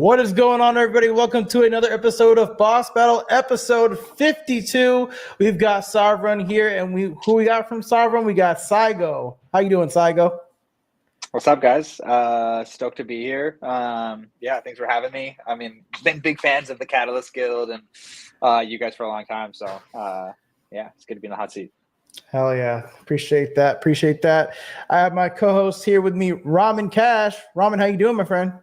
What is going on, everybody? Welcome to another episode of Boss Battle, episode 52. We've got Sovereign here, and who we got from Sovereign? We got Saigo. How you doing, Saigo? What's up, guys? Stoked to be here. Thanks for having me. I mean, been big fans of the Catalyst Guild and you guys for a long time. So, it's good to be in the hot seat. Hell yeah. Appreciate that. I have my co-host here with me, Ramen Cash. Ramen, how you doing, my friend?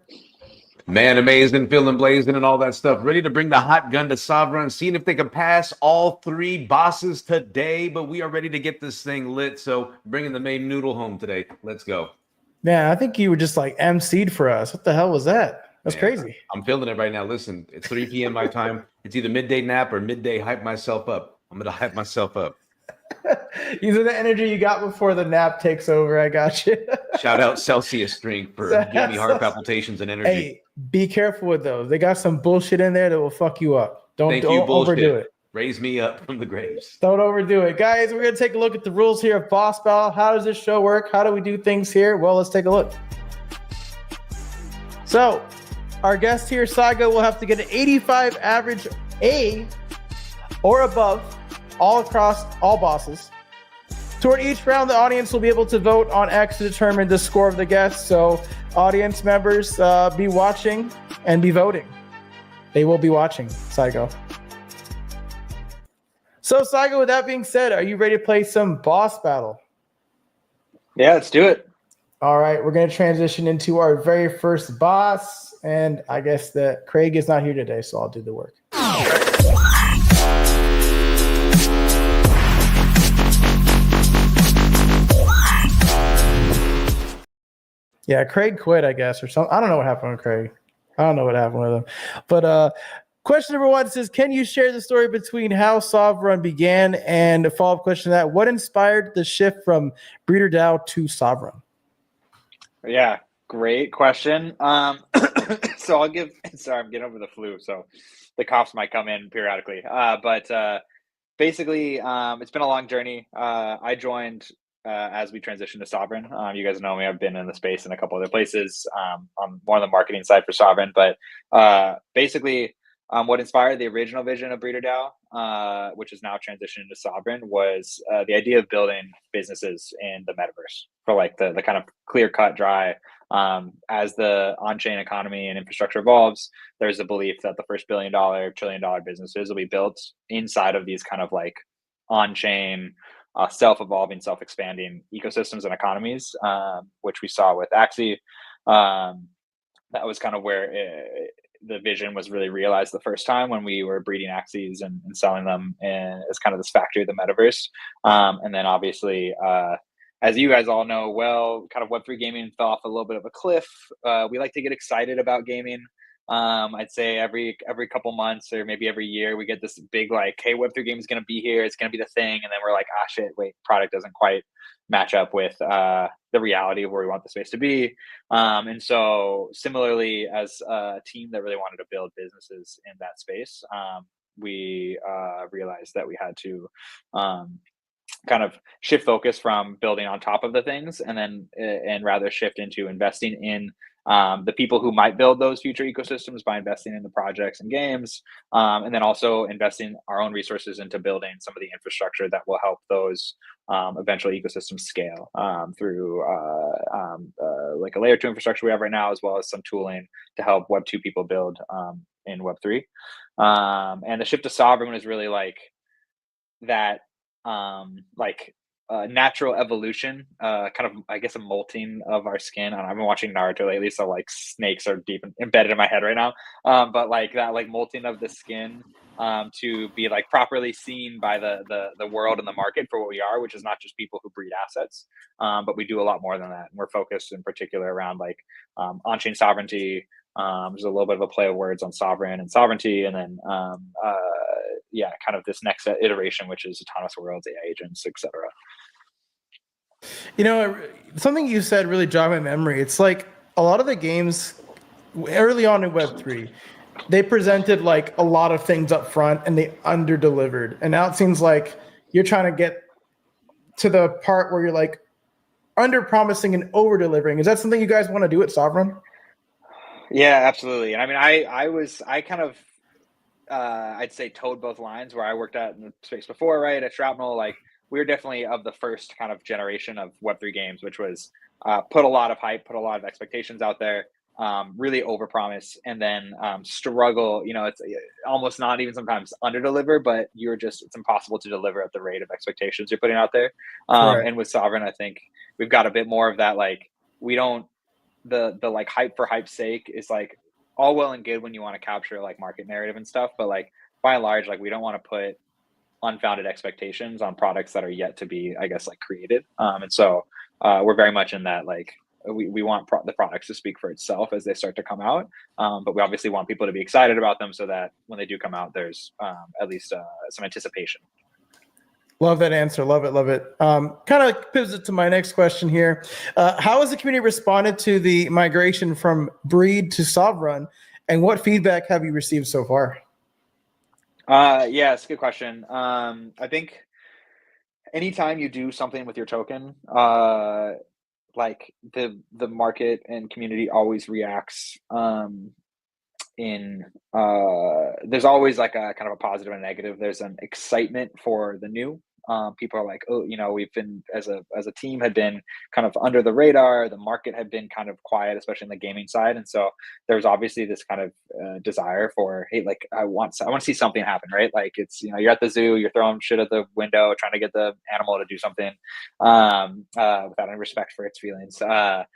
Man, amazing, feeling blazing and all that stuff. Ready to bring the hot gun to Sovereign, seeing if they can pass all three bosses today. But we are ready to get this thing lit. So bringing the main noodle home today. Let's go. Man, I think you were just like MC'd for us. What the hell was that? That's crazy. I'm feeling it right now. Listen, it's 3 p.m. my time. It's either midday nap or midday hype myself up. I'm going to hype myself up. Using the energy you got before the nap takes over. I got you. Shout out Celsius drink for giving me heart palpitations and energy. Hey, be careful with those. They got some bullshit in there that will fuck you up. Don't overdo it. Raise me up from the graves. Don't overdo it. Guys, we're going to take a look at the rules here of Boss Battle. How does this show work? How do we do things here? Well, let's take a look. So, our guest here, Saigo, will have to get an 85 average A or above all across all bosses. Toward each round, the audience will be able to vote on X to determine the score of the guest. So, audience members, be watching and be voting. They will be watching, Saigo. So, Saigo, with that being said, are you ready to play some Boss Battle? Yeah, let's do it. All right, we're going to transition into our very first boss. And I guess that Craig is not here today, so I'll do the work. Yeah, Craig quit, I guess, or something. I don't know what happened with Craig. I don't know what happened with him. But question number one says, can you share the story between how Sovereign began? And a follow-up question to that, what inspired the shift from Breeder DAO to Sovereign? Yeah, great question. So I'm getting over the flu, so the coughs might come in periodically. But basically, it's been a long journey. I joined as we transitioned to Sovereign. You guys know me. I've been in the space in a couple other places. I'm more on the marketing side for Sovereign. But basically, what inspired the original vision of Breeder DAO, which is now transitioned into Sovereign, was the idea of building businesses in the metaverse for like the kind of clear-cut, dry. As the on-chain economy and infrastructure evolves, there's a belief that the first billion-dollar, trillion-dollar businesses will be built inside of these kind of like on-chain, self-evolving, self-expanding ecosystems and economies, which we saw with Axie. That was kind of where the vision was really realized the first time when we were breeding Axies and selling them as kind of this factory of the metaverse. And then obviously, as you guys all know well, kind of Web3 gaming fell off a little bit of a cliff. We like to get excited about gaming. I'd say every couple months or maybe every year we get this big like, hey, Web3 game is going to be here. It's going to be the thing. And then we're like, shit, wait, product doesn't quite match up with the reality of where we want the space to be. And so similarly, as a team that really wanted to build businesses in that space, we realized that we had to kind of shift focus from building on top of the things and rather shift into investing in the people who might build those future ecosystems by investing in the projects and games, and then also investing our own resources into building some of the infrastructure that will help those eventual ecosystems scale through like a layer 2 infrastructure we have right now, as well as some tooling to help Web 2 people build in Web 3. And the shift to Sovereign is really like that, natural evolution, kind of, I guess, a molting of our skin. I've been watching Naruto lately, so like snakes are deep embedded in my head right now. But like that, like molting of the skin to be like properly seen by the world and the market for what we are, which is not just people who breed assets, but we do a lot more than that. And we're focused in particular around like on-chain sovereignty. There's a little bit of a play of words on sovereign and sovereignty, and then kind of this next iteration, which is autonomous worlds, AI agents, etc. You know, something you said really jogged my memory. It's like a lot of the games early on in Web3, they presented like a lot of things up front and they under-delivered. And now it seems like you're trying to get to the part where you're like under-promising and over-delivering. Is that something you guys want to do at Sovereign? Yeah, absolutely. And I mean, I kind of, I'd say towed both lines where I worked at in the space before, right? At Shrapnel, like we were definitely of the first kind of generation of Web3 games, which was put a lot of hype, put a lot of expectations out there, really overpromise, and then struggle. You know, it's almost not even sometimes underdeliver, but it's impossible to deliver at the rate of expectations you're putting out there. Right. And with Sovereign, I think we've got a bit more of that. Like we don't the like hype for hype's sake is like all well and good when you want to capture like market narrative and stuff, but like by and large, like we don't want to put unfounded expectations on products that are yet to be, I guess, like created. And so we're very much in that like we want the products to speak for itself as they start to come out, but we obviously want people to be excited about them so that when they do come out, there's at least some anticipation. Love that answer. Love it. Love it. Kind of pivot to my next question here. How has the community responded to the migration from Breed to Sovereign, and what feedback have you received so far? Yeah, it's a good question. I think anytime you do something with your token, like the market and community always reacts in there's always like a kind of a positive and negative. There's an excitement for the new. People are like, oh, you know, we've been as a team had been kind of under the radar. The market had been kind of quiet, especially in the gaming side, and so there's obviously this kind of desire for, hey, like I want to see something happen, right? Like it's, you know, you're at the zoo, you're throwing shit at the window, trying to get the animal to do something without any respect for its feelings. But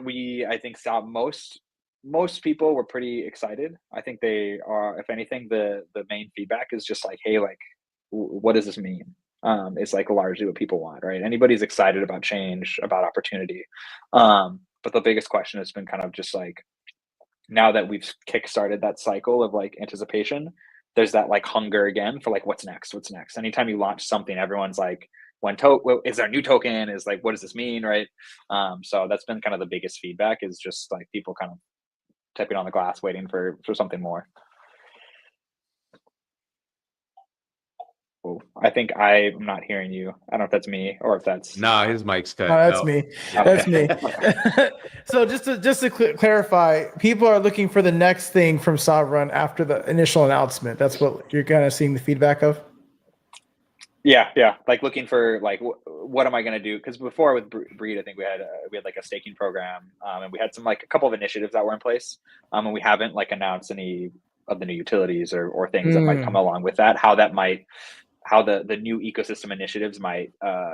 we, I think, saw most people were pretty excited. I think they are, if anything, the main feedback is just like, hey, like, what does this mean? It's like largely what people want, right? Anybody's excited about change, about opportunity. But the biggest question has been kind of just like, now that we've kickstarted that cycle of like anticipation, there's that like hunger again for like, what's next? What's next? Anytime you launch something, everyone's like, is there a new token? Is like, what does this mean, right? So that's been kind of the biggest feedback, is just like people kind of typing on the glass, waiting for something more. Oh, I think I'm not hearing you. I don't know if that's me or if that's. Nah, his mic's cut. Oh, that's out. me. Yeah. That's me. So just to clarify, people are looking for the next thing from Sovereign after the initial announcement. That's what you're kind of seeing the feedback of. Yeah, like looking for like what am I going to do? Because before with Breed, I think we had like a staking program, and we had some like a couple of initiatives that were in place, and we haven't like announced any of the new utilities or things that might come along with that. How the new ecosystem initiatives might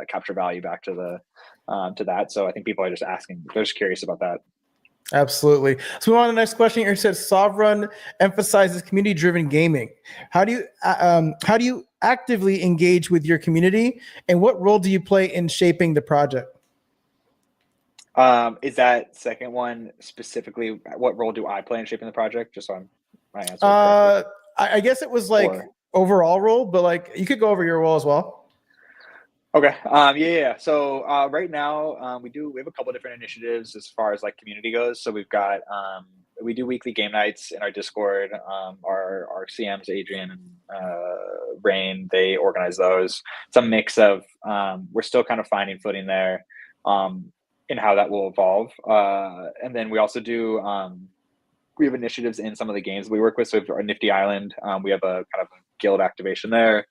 capture value back to that. So I think people are just asking, they're just curious about that. Absolutely. So we on to the next question here. It says Sovereign emphasizes community-driven gaming. How do you actively engage with your community, and what role do you play in shaping the project? Is that second one specifically? What role do I play in shaping the project? Just so my answer. I guess it was like overall role, but like you could go over your role as well. Okay. Yeah. So right now we have a couple different initiatives as far as like community goes. So we've got we do weekly game nights in our Discord. Our CMs, Adrian and Rain, they organize those. It's a mix of we're still kind of finding footing there in how that will evolve. And then we also do we have initiatives in some of the games we work with. So we have our Nifty Island. We have a kind of a guild activation there.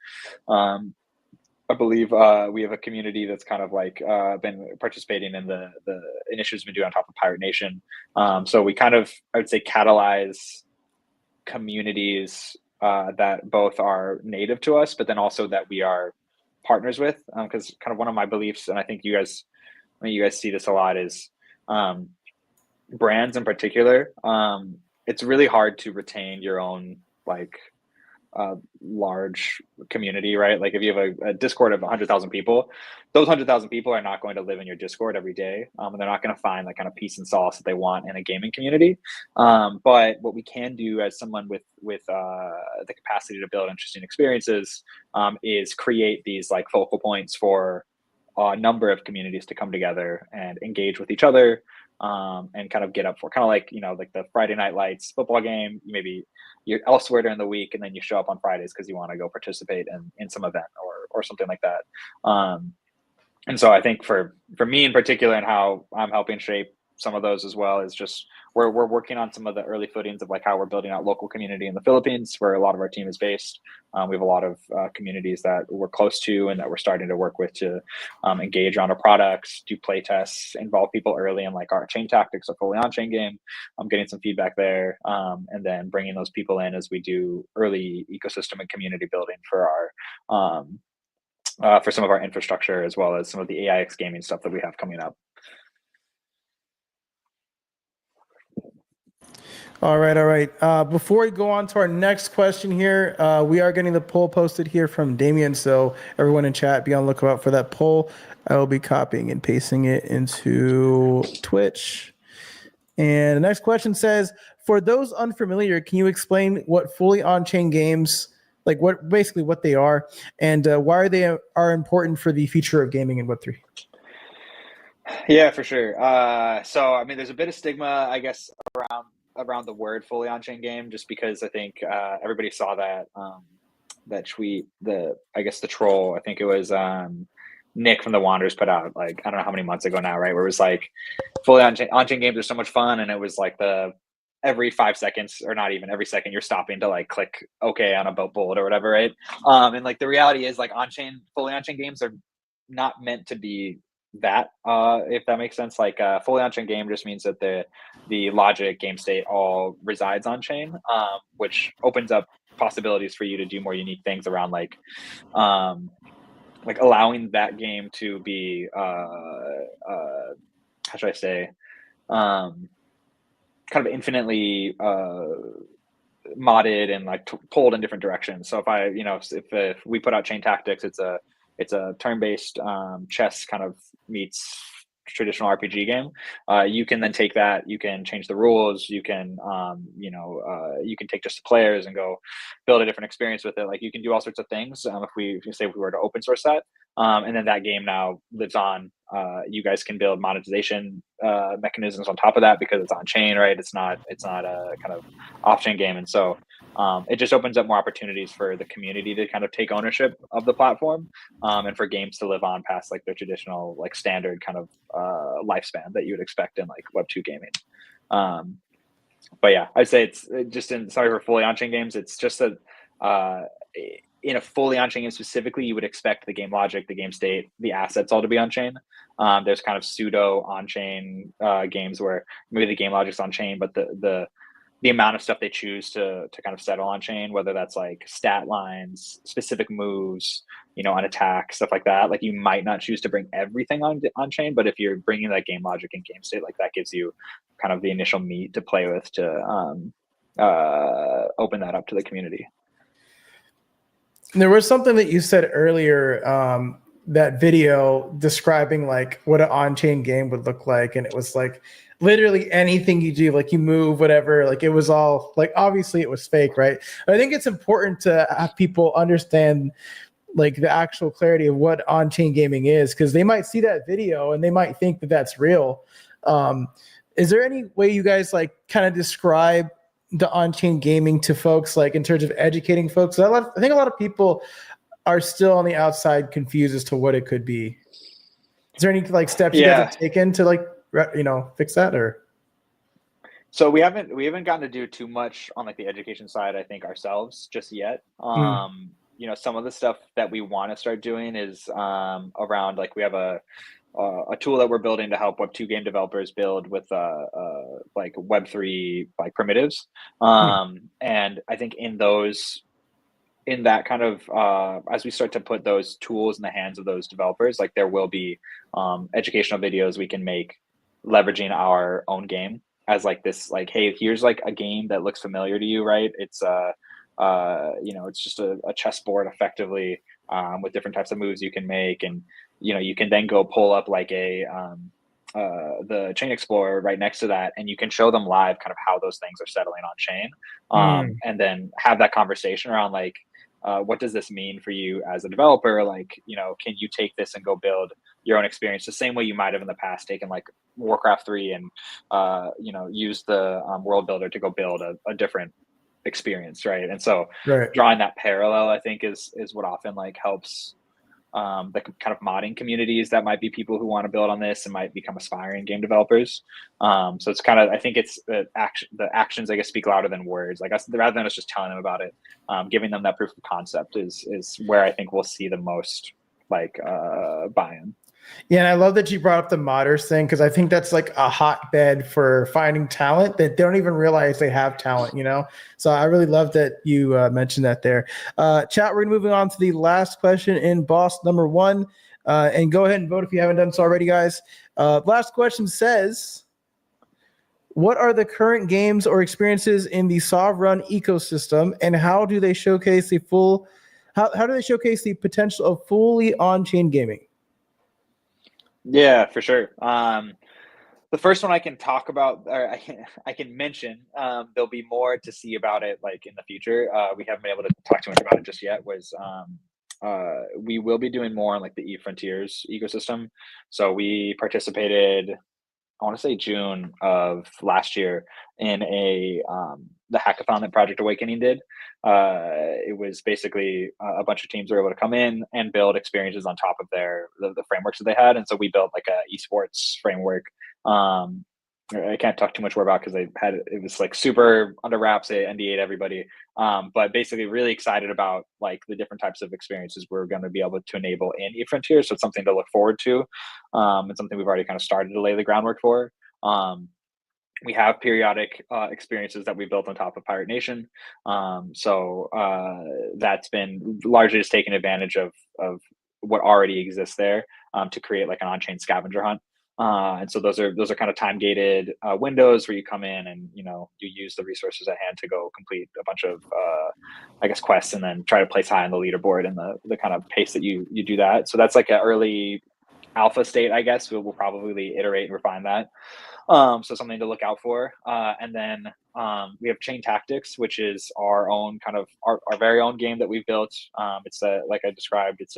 I believe we have a community that's kind of like been participating in the initiatives we do on top of Pirate Nation. So we kind of, I would say, catalyze communities that both are native to us, but then also that we are partners with. Because kind of one of my beliefs, and I think you guys see this a lot, is brands in particular. It's really hard to retain your own like large community, right? Like if you have a Discord of 100,000 people, those 100,000 people are not going to live in your Discord every day, and they're not going to find the kind of peace and solace that they want in a gaming community. But what we can do as someone with the capacity to build interesting experiences is create these like focal points for a number of communities to come together and engage with each other, and kind of get up for kind of like, you know, like the Friday Night Lights football game. Maybe you're elsewhere during the week and then you show up on Fridays because you want to go participate in some event or something like that. And so I think for me in particular, and how I'm helping shape some of those as well. Is just we're working on some of the early footings of like how we're building out local community in the Philippines, where a lot of our team is based. We have a lot of communities that we're close to and that we're starting to work with to engage on our products, do play tests, involve people early in like our Chain Tactics, a fully on-chain game. I'm getting some feedback there, and then bringing those people in as we do early ecosystem and community building for our for some of our infrastructure, as well as some of the AIX gaming stuff that we have coming up. All right. Before we go on to our next question here, we are getting the poll posted here from Damien. So everyone in chat, be on the lookout for that poll. I will be copying and pasting it into Twitch. And the next question says, for those unfamiliar, can you explain what fully on-chain games, like what they are, and why they are important for the future of gaming in Web3? Yeah, for sure. So I mean, there's a bit of stigma, I guess, around the word fully on-chain game, just because I think everybody saw that that tweet, the troll, I think it was Nick from the Wanderers put out, like, I don't know how many months ago now, right, where it was like fully on-chain games are so much fun, and it was like every 5 seconds, or not even every second, you're stopping to like click OK on a bullet or whatever, right? And like the reality is, like, fully on-chain games are not meant to be that, if that makes sense. Like fully on-chain game just means that the logic, game state all resides on chain, which opens up possibilities for you to do more unique things around like allowing that game to be how should I say, kind of infinitely modded and like pulled in different directions. So if we put out Chain Tactics, it's a turn-based chess kind of meets traditional RPG game. You can then take that, you can change the rules, you can you can take just the players and go build a different experience with it. Like, you can do all sorts of things. If we were to open source that, and then that game now lives on, you guys can build monetization mechanisms on top of that because it's on chain, right? It's not a kind of off chain game. And so it just opens up more opportunities for the community to kind of take ownership of the platform, and for games to live on past like their traditional, like, standard kind of lifespan that you would expect in like Web2 gaming. But yeah, I'd say it's just sorry for fully on-chain games. It's just that in a fully on-chain game specifically, you would expect the game logic, the game state, the assets all to be on-chain. There's kind of pseudo on-chain games where maybe the game logic's on-chain, but the amount of stuff they choose to kind of settle on chain, whether that's like stat lines, specific moves, on attack, stuff like that. Like, you might not choose to bring everything on chain, but if you're bringing that game logic and game state, like, that gives you kind of the initial meat to play with to open that up to the community. There was something that you said earlier, that video describing like what an on-chain game would look like, and it was like literally anything you do, like you move, whatever, like it was all like, obviously it was fake, right? But I think it's important to have people understand like the actual clarity of what on-chain gaming is, because they might see that video and they might think that that's real. Is there any way you guys like kind of describe the on-chain gaming to folks, like in terms of educating folks? I think a lot of people are still on the outside confused as to what it could be. Is there any like steps you guys have taken to like, fix that? Or so we haven't gotten to do too much on like the education side, I think, ourselves just yet. Some of the stuff that we want to start doing is around, like, we have a tool that we're building to help Web2 game developers build with like Web3 like primitives, and I think in that kind of as we start to put those tools in the hands of those developers, like, there will be educational videos we can make leveraging our own game as like this, like, hey, here's like a game that looks familiar to you, right? It's it's just a chessboard effectively, with different types of moves you can make, and you can then go pull up like the Chain Explorer right next to that, and you can show them live kind of how those things are settling on chain, and then have that conversation around like, what does this mean for you as a developer? Like, can you take this and go build your own experience the same way you might have in the past taken like Warcraft 3 and use the world builder to go build a different experience, right? And so drawing that parallel, I think, is what often like helps the kind of modding communities that might be people who want to build on this and might become aspiring game developers. So it's kind of, I think it's the actions, I guess, speak louder than words. Like rather than us just telling them about it, giving them that proof of concept is where I think we'll see the most like buy-in. Yeah, and I love that you brought up the modders thing, because I think that's like a hotbed for finding talent that they don't even realize they have talent, you know? So I really love that you mentioned that there. Chat, we're moving on to the last question in boss number 1. And go ahead and vote if you haven't done so already, guys. Last question says, what are the current games or experiences in the Sovrun ecosystem, and how do they showcase the potential of fully on-chain gaming? Yeah, for sure. The first one I can talk about, or I can mention, there'll be more to see about it like in the future. We haven't been able to talk too much about it just yet. We will be doing more on like the eFrontiers ecosystem. So we participated, I want to say June of last year, in the hackathon that Project Awakening did. It was basically a bunch of teams were able to come in and build experiences on top of the frameworks that they had, and so we built like a esports framework. I can't talk too much more about because it was like super under wraps. They NDA'd everybody, but basically really excited about like the different types of experiences we're going to be able to enable in eFrontier. So it's something to look forward to, and something we've already kind of started to lay the groundwork for. We have periodic experiences that we built on top of Pirate Nation. So that's been largely just taking advantage of what already exists there to create like an on-chain scavenger hunt. And so those are kind of time gated windows where you come in and you use the resources at hand to go complete a bunch of I guess quests, and then try to place high on the leaderboard and the kind of pace that you do that. So that's like an early alpha state, I guess. We'll probably iterate and refine that. So something to look out for. And then we have Chain Tactics, which is our own kind of our very own game that we've built. It's like I described, it's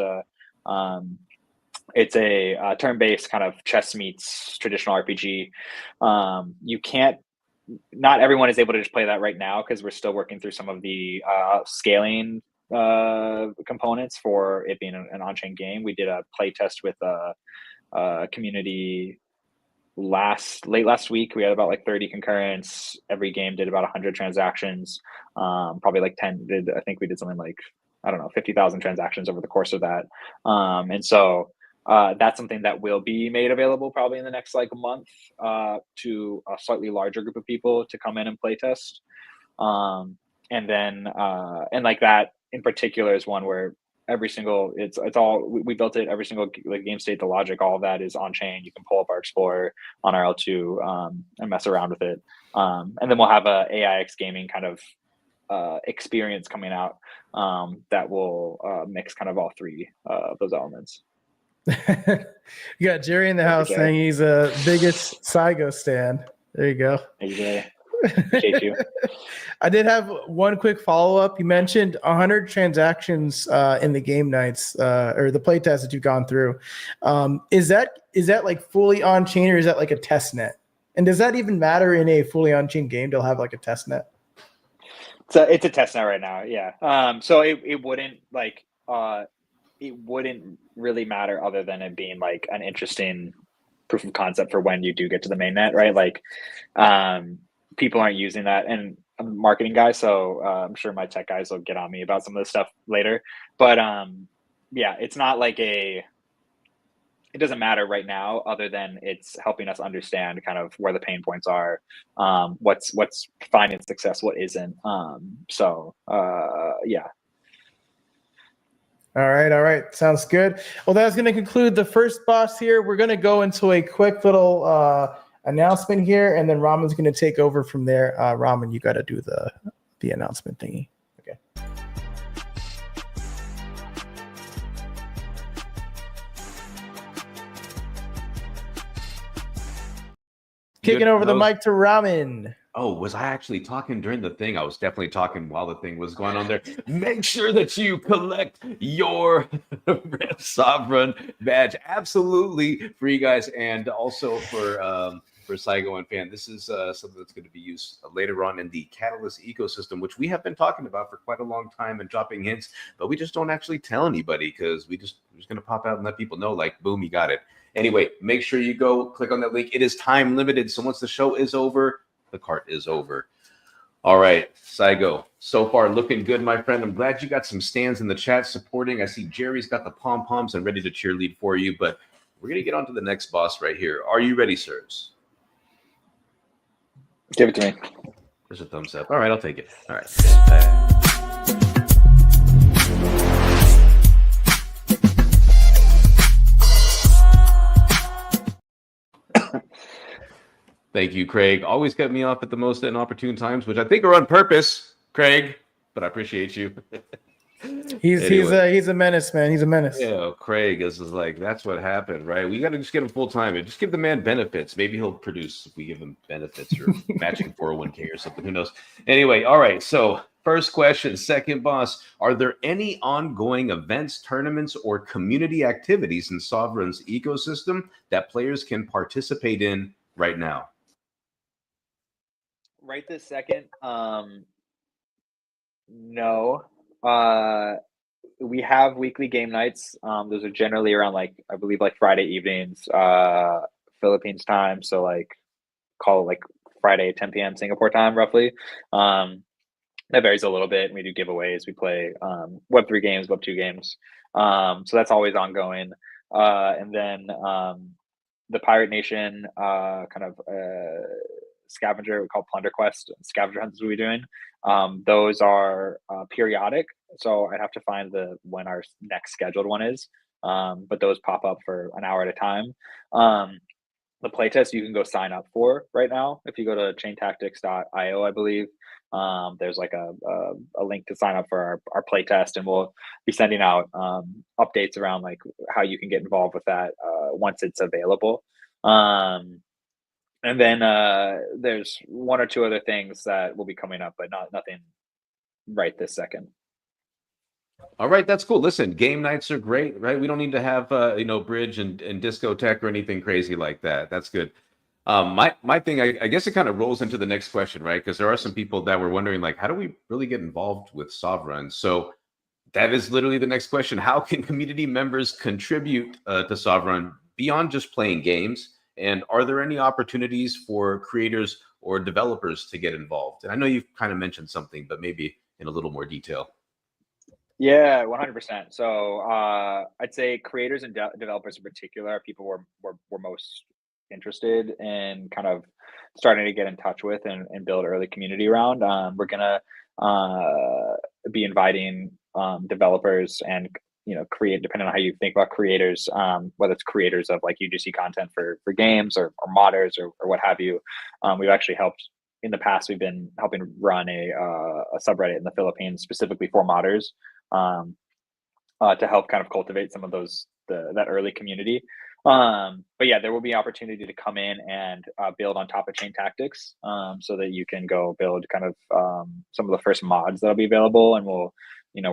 a turn-based kind of chess meets traditional RPG. Not everyone is able to just play that right now because we're still working through some of the scaling components for it being an on-chain game. We did a play test with a community late last week. We had about like 30 concurrents. Every game did about 100 transactions. Probably like 10 did. I think we did something like, I don't know, 50,000 transactions over the course of that. And so that's something that will be made available probably in the next like month to a slightly larger group of people to come in and play test. And then and like that in particular is one where we built it, every single like game state, the logic, all of that is on chain. You can pull up our Explorer on our L2 and mess around with it. And then we'll have a AIX gaming kind of experience coming out that will mix kind of all three of those elements. You got Jerry in the house saying he's a biggest Saigo stan. There you go. Thank you, Jerry. Appreciate you. I did have one quick follow-up. You mentioned 100 transactions in the game nights or the play test that you've gone through. Is that like fully on-chain, or is that like a test net? And does that even matter in a fully on-chain game to have like a test net? So it's a test net right now, yeah. So it wouldn't like it wouldn't really matter other than it being like an interesting proof of concept for when you do get to the main net, right? Like people aren't using that, and I'm a marketing guy, so I'm sure my tech guys will get on me about some of this stuff later. But yeah, it's not like it doesn't matter right now, other than it's helping us understand kind of where the pain points are, what's finding success, what isn't. Yeah. All right. Sounds good. Well, that's going to conclude the first boss here. We're going to go into a quick little announcement here, and then Raman's going to take over from there. Raman, you got to do the announcement thingy. Okay. Kicking over the mic to Raman. Oh, was I actually talking during the thing? I was definitely talking while the thing was going on there. Make sure that you collect your Red Sovrun badge. Absolutely for you guys, and also for for Saigo and Fan. This is something that's going to be used later on in the Catalyst ecosystem, which we have been talking about for quite a long time and dropping hints, but we just don't actually tell anybody because we're just going to pop out and let people know, like, boom, you got it. Anyway, make sure you go click on that link. It is time limited, so once the show is over, the cart is over. All right, Saigo, so far looking good, my friend. I'm glad you got some stands in the chat supporting. I see Jerry's got the pom-poms and ready to cheerlead for you, but we're going to get on to the next boss right here. Are you ready, sirs? Give it to me. There's a thumbs up. All right, I'll take it. All right. Thank you, Craig. Always cut me off at the most inopportune times, which I think are on purpose, Craig, but I appreciate you. He's a menace, man. He's a menace. Yeah, Craig is like, that's what happened, right? We got to just get him full time and just give the man benefits. Maybe he'll produce if we give him benefits or matching 401k or something. Who knows? Anyway, all right. So first question, second boss, are there any ongoing events, tournaments, or community activities in Sovereign's ecosystem that players can participate in right now? Right this second, no. We have weekly game nights. Those are generally around, like, I believe, like Friday evenings, Philippines time. So, like, call it like Friday 10 p.m. Singapore time, roughly. That varies a little bit. We do giveaways. We play Web3 games, Web2 games. So that's always ongoing. And then the Pirate Nation kind of scavenger, we call Plunder Quest, scavenger hunts we'll be doing. Those are periodic, so I'd have to find when our next scheduled one is. But those pop up for an hour at a time. The playtest you can go sign up for right now. If you go to chaintactics.io, I believe, there's like a link to sign up for our playtest, and we'll be sending out updates around like how you can get involved with that once it's available. And then there's one or two other things that will be coming up, but nothing right this second. All right, that's cool. Listen, game nights are great, right? We don't need to have bridge and discotheque or anything crazy like that. That's good. My thing, I guess it kind of rolls into the next question, right? Because there are some people that were wondering, like, how do we really get involved with Sovereign? So that is literally the next question. How can community members contribute to Sovereign beyond just playing games? And are there any opportunities for creators or developers to get involved? And I know you've kind of mentioned something, but maybe in a little more detail. Yeah, 100%. So I'd say creators and developers in particular are people we're most interested in kind of starting to get in touch with and build early community around. We're gonna be inviting developers and create, depending on how you think about creators, whether it's creators of like UGC content for games or modders or what have you. We've actually helped in the past. We've been helping run a subreddit in the Philippines specifically for modders, to help kind of cultivate some of that early community. But yeah, there will be opportunity to come in and build on top of Chain Tactics, so that you can go build kind of some of the first mods that'll be available, and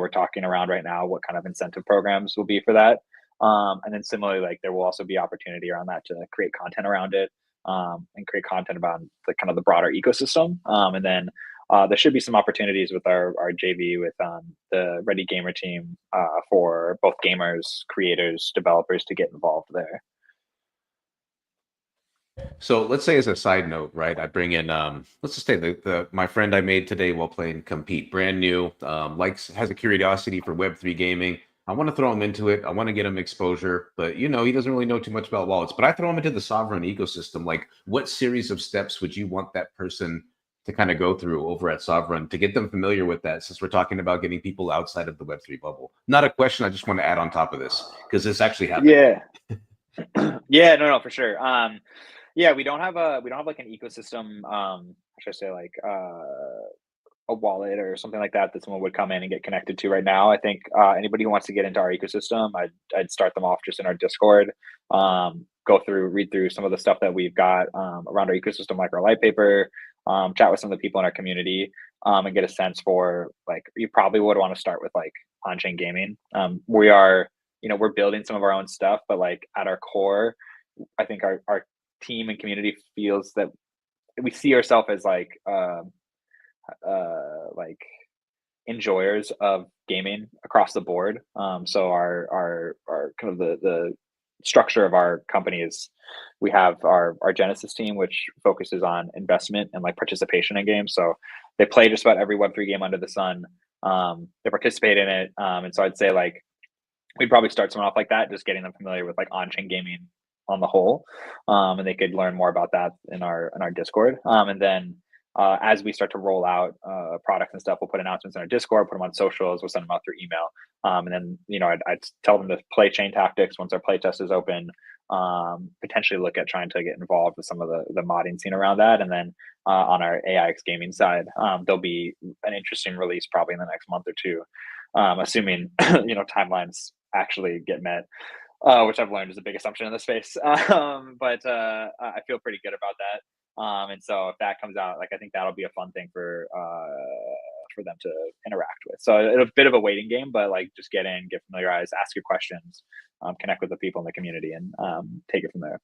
we're talking around right now what kind of incentive programs will be for that. And then similarly, like there will also be opportunity around that to create content around it, and create content about the kind of the broader ecosystem. And then there should be some opportunities with our JV with the Ready Gamer team for both gamers, creators, developers to get involved there. So let's say as a side note, right? I bring in let's just say my friend I made today while playing Compete, brand new, has a curiosity for Web3 gaming. I want to throw him into it. I want to get him exposure, but he doesn't really know too much about wallets. But I throw him into the Sovereign ecosystem. Like, what series of steps would you want that person to kind of go through over at Sovereign to get them familiar with that, since we're talking about getting people outside of the Web3 bubble? Not a question. I just want to add on top of this because this actually happened. Yeah. Yeah, no, for sure. Yeah, we don't have like an ecosystem, should I say, like a wallet or something like that someone would come in and get connected to right now. I think anybody who wants to get into our ecosystem, I'd start them off just in our Discord, read through some of the stuff that we've got around our ecosystem, like our light paper, chat with some of the people in our community, and get a sense for, like, you probably would want to start with like on-chain gaming. We're building some of our own stuff, but like at our core, I think our team and community feels that we see ourselves as like enjoyers of gaming across the board. So our kind of the structure of our company is we have our Genesis team, which focuses on investment and like participation in games. So they play just about every Web3 game under the sun. They participate in it. And so I'd say like we'd probably start someone off like that, just getting them familiar with like on-chain gaming on the whole. And they could learn more about that in our Discord. And then as we start to roll out products and stuff, we'll put announcements in our Discord, put them on socials, we'll send them out through email. And then, you know, I'd tell them to play Chain Tactics once our playtest is open, potentially look at trying to get involved with some of the modding scene around that. And then on our AIX gaming side, there'll be an interesting release probably in the next month or two, assuming, you know, timelines actually get met. Which I've learned is a big assumption in this space. But I feel pretty good about that. And so if that comes out, like I think that'll be a fun thing for them to interact with. So it's a bit of a waiting game, but like just get in, get familiarized, ask your questions, connect with the people in the community, and take it from there.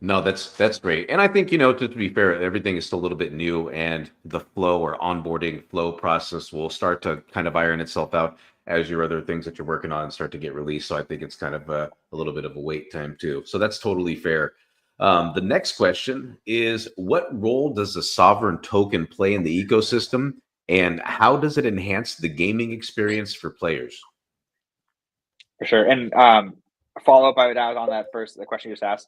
No, that's great. And I think, you know, to be fair, everything is still a little bit new, and the flow or onboarding flow process will start to kind of iron itself out as your other things that you're working on start to get released. So I think it's kind of a little bit of a wait time too. So that's totally fair. The next question is, what role does the Sovereign token play in the ecosystem, and how does it enhance the gaming experience for players? For sure. And follow up I would add on that first, the question you just asked,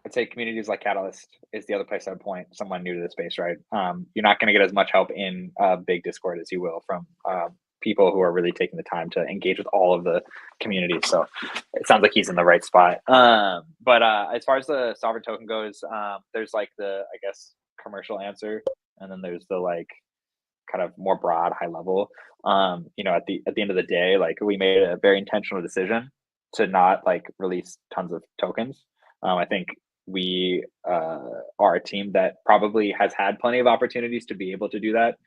I'd say communities like Catalyst is the other place I would point someone new to the space, right? You're not going to get as much help in a big Discord as you will from people who are really taking the time to engage with all of the communities. So it sounds like he's in the right spot. But as far as the Sovereign token goes, there's like the, I guess, commercial answer, and then there's the like kind of more broad, high level. You know, at the end of the day, like we made a very intentional decision to not like release tons of tokens. I think we are a team that probably has had plenty of opportunities to be able to do that.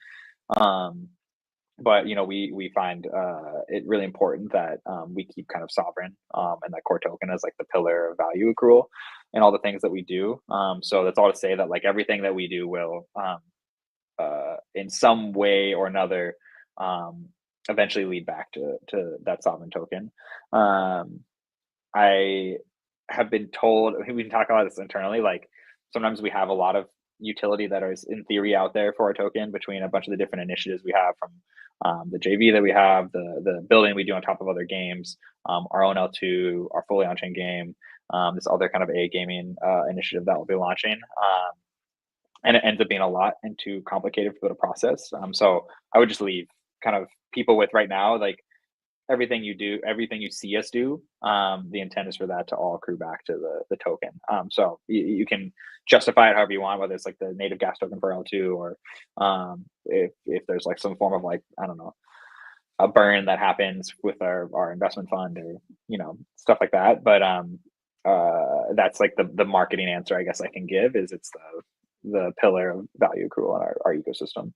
But you know, we find it really important that we keep kind of Sovereign and that core token as like the pillar of value accrual and all the things that we do. So that's all to say that like everything that we do will in some way or another eventually lead back to that Sovereign token. I have been told, we can talk about this internally, like sometimes we have a lot of utility that is in theory out there for our token between a bunch of the different initiatives we have, from the JV that we have, the building we do on top of other games, our own L2, our fully on-chain game, this other kind of A gaming initiative that we'll be launching. And it ends up being a lot and too complicated for the process. So I would just leave kind of people with right now, like everything you do, everything you see us do, the intent is for that to all accrue back to the token. So you can justify it however you want, whether it's like the native gas token for L2, or if there's like some form of like, I don't know, a burn that happens with our investment fund, or, you know, stuff like that. But that's like the marketing answer I guess I can give, is it's the pillar of value accrual in our ecosystem.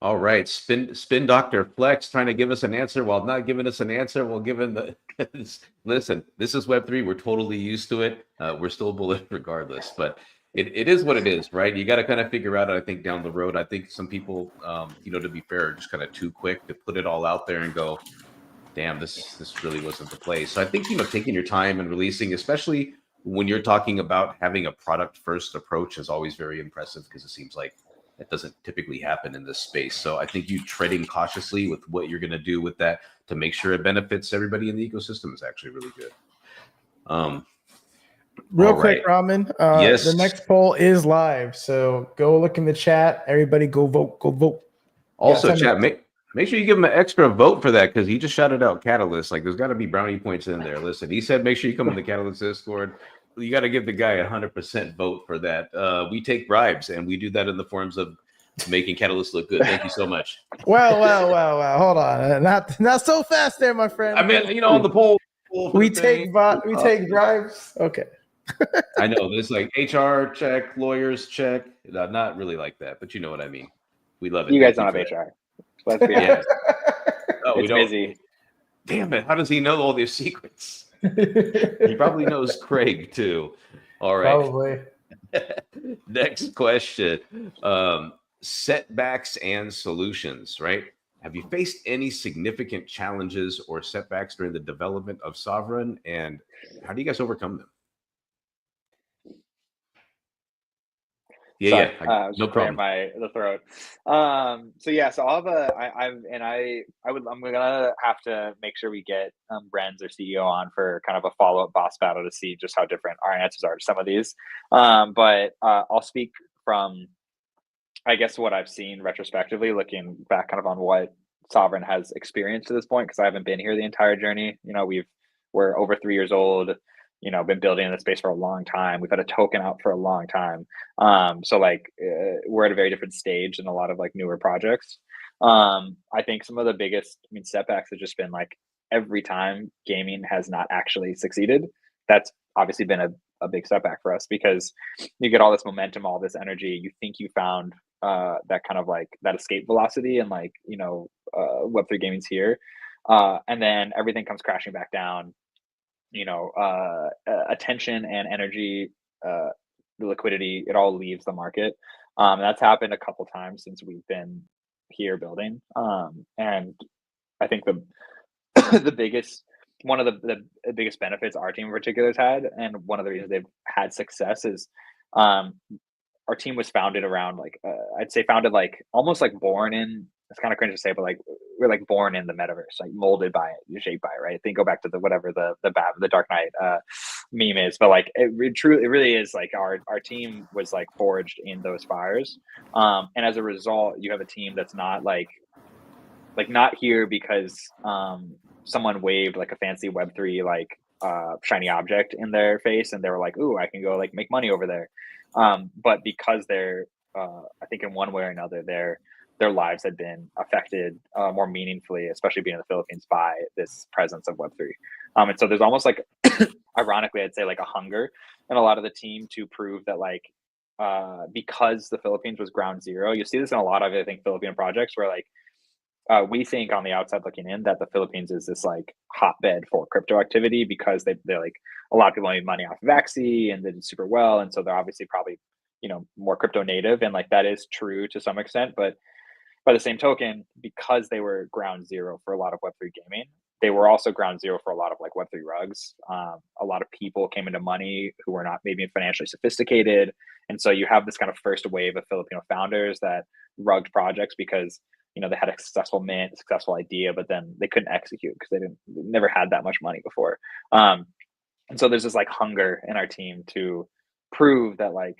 All right, spin Dr. Flex trying to give us an answer while not giving us an answer. We'll give him the listen. This is Web3. We're totally used to it. We're still bullish regardless, but it is what it is, right? You got to kind of figure out, I think, down the road. I think some people, you know, to be fair, are just kind of too quick to put it all out there and go, damn, this really wasn't the place. So I think, you know, taking your time and releasing, especially when you're talking about having a product first approach, is always very impressive, because it seems like that doesn't typically happen in this space. So I think you treading cautiously with what you're going to do with that to make sure it benefits everybody in the ecosystem is actually really good. Real quick, Ramen. Yes. The next poll is live, so go look in the chat. Everybody, go vote. Go vote. Also, yeah, chat, make sure you give him an extra vote for that, because he just shouted out Catalyst. Like, there's got to be brownie points in there. Listen, he said make sure you come in the Catalyst Discord. You got to give the guy 100% vote for that. We take bribes, and we do that in the forms of making Catalyst look good. Thank you so much. Well. Hold on, not so fast there, my friend. I mean, you know, on the poll we take bribes. Okay. I know there's like HR check, lawyers check. Not really like that, but you know what I mean. We love it. You guys don't have HR. Let's be honest. Oh, it's busy. Damn it! How does he know all these secrets? He probably knows Craig too. All right. Probably. Next question. Setbacks and solutions, right? Have you faced any significant challenges or setbacks during the development of Sovereign, and how do you guys overcome them? Sorry, Yeah, I was no just clearing problem. the throat. So yeah, so I'll have I'm gonna have to make sure we get Brenz, our CEO, on for kind of a follow up boss battle to see just how different our answers are to some of these. But I'll speak from, I guess, what I've seen retrospectively, looking back kind of on what Sovereign has experienced to this point, because I haven't been here the entire journey. We're over 3 years old. Been building in the space for a long time. We've had a token out for a long time. So like we're at a very different stage than a lot of like newer projects. I think some of the biggest, setbacks have just been like every time gaming has not actually succeeded. That's obviously been a big setback for us, because you get all this momentum, all this energy. You think you found that kind of like that escape velocity, and like Web3 gaming's here, and then everything comes crashing back down. Attention and energy, the liquidity, it all leaves the market. That's happened a couple times since we've been here building, and I think the the biggest one of the biggest benefits our team in particular has had, and one of the reasons they've had success, is um, our team was founded around like I'd say founded like almost like born in. It's kind of cringe to say, but like we're like born in the metaverse, like molded by it, shaped by it, right? I think go back to the whatever the Dark Knight meme is, but like it really is like our team was like forged in those fires, and as a result, you have a team that's not like not here because someone waved like a fancy Web3 like shiny object in their face and they were like, ooh, I can go like make money over there. But because they're I think in one way or another their lives had been affected more meaningfully, especially being in the Philippines, by this presence of Web3. And so there's almost like ironically I'd say like a hunger in a lot of the team to prove that like because the Philippines was ground zero. You see this in a lot of, I think, Philippine projects where like we think on the outside looking in that the Philippines is this like hotbed for crypto activity, because they're like a lot of people made money off of Axie and they did super well, and so they're obviously probably more crypto native, and like that is true to some extent. But by the same token, because they were ground zero for a lot of Web3 gaming, they were also ground zero for a lot of like Web3 rugs. A lot of people came into money who were not maybe financially sophisticated, and so you have this kind of first wave of Filipino founders that rugged projects because they had a successful mint, successful idea, but then they couldn't execute because they never had that much money before. And so there's this like hunger in our team to prove that like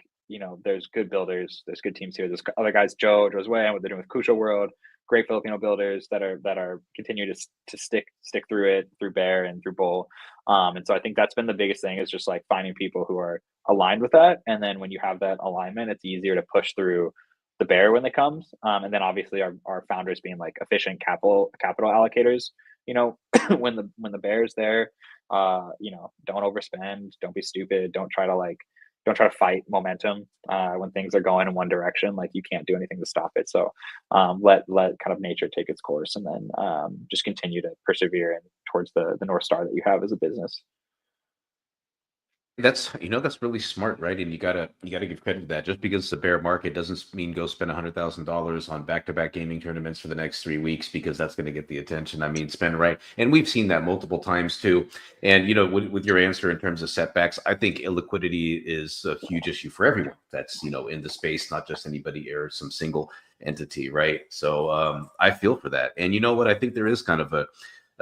there's good builders, there's good teams here. There's other guys, Joe Josue, and what they're doing with Kusha World, great Filipino builders that are continue to stick through it, through Bear and through Bull. And so I think that's been the biggest thing, is just like finding people who are aligned with that. And then when you have that alignment, it's easier to push through the bear when it comes. And then obviously our founders being like efficient capital allocators. When the bear's there, don't overspend, don't be stupid, don't try to fight momentum when things are going in one direction. Like you can't do anything to stop it. So let kind of nature take its course, and then just continue to persevere and towards the North Star that you have as a business. That's really smart, right? And you gotta give credit to that. Just because it's a bear market doesn't mean go spend $100,000 on back-to-back gaming tournaments for the next 3 weeks, because that's going to get the attention. I mean, spend right, and we've seen that multiple times too. And with your answer in terms of setbacks, I think illiquidity is a huge issue for everyone that's in the space, not just anybody or some single entity, right? So I feel for that. And you know what? I think there is kind of a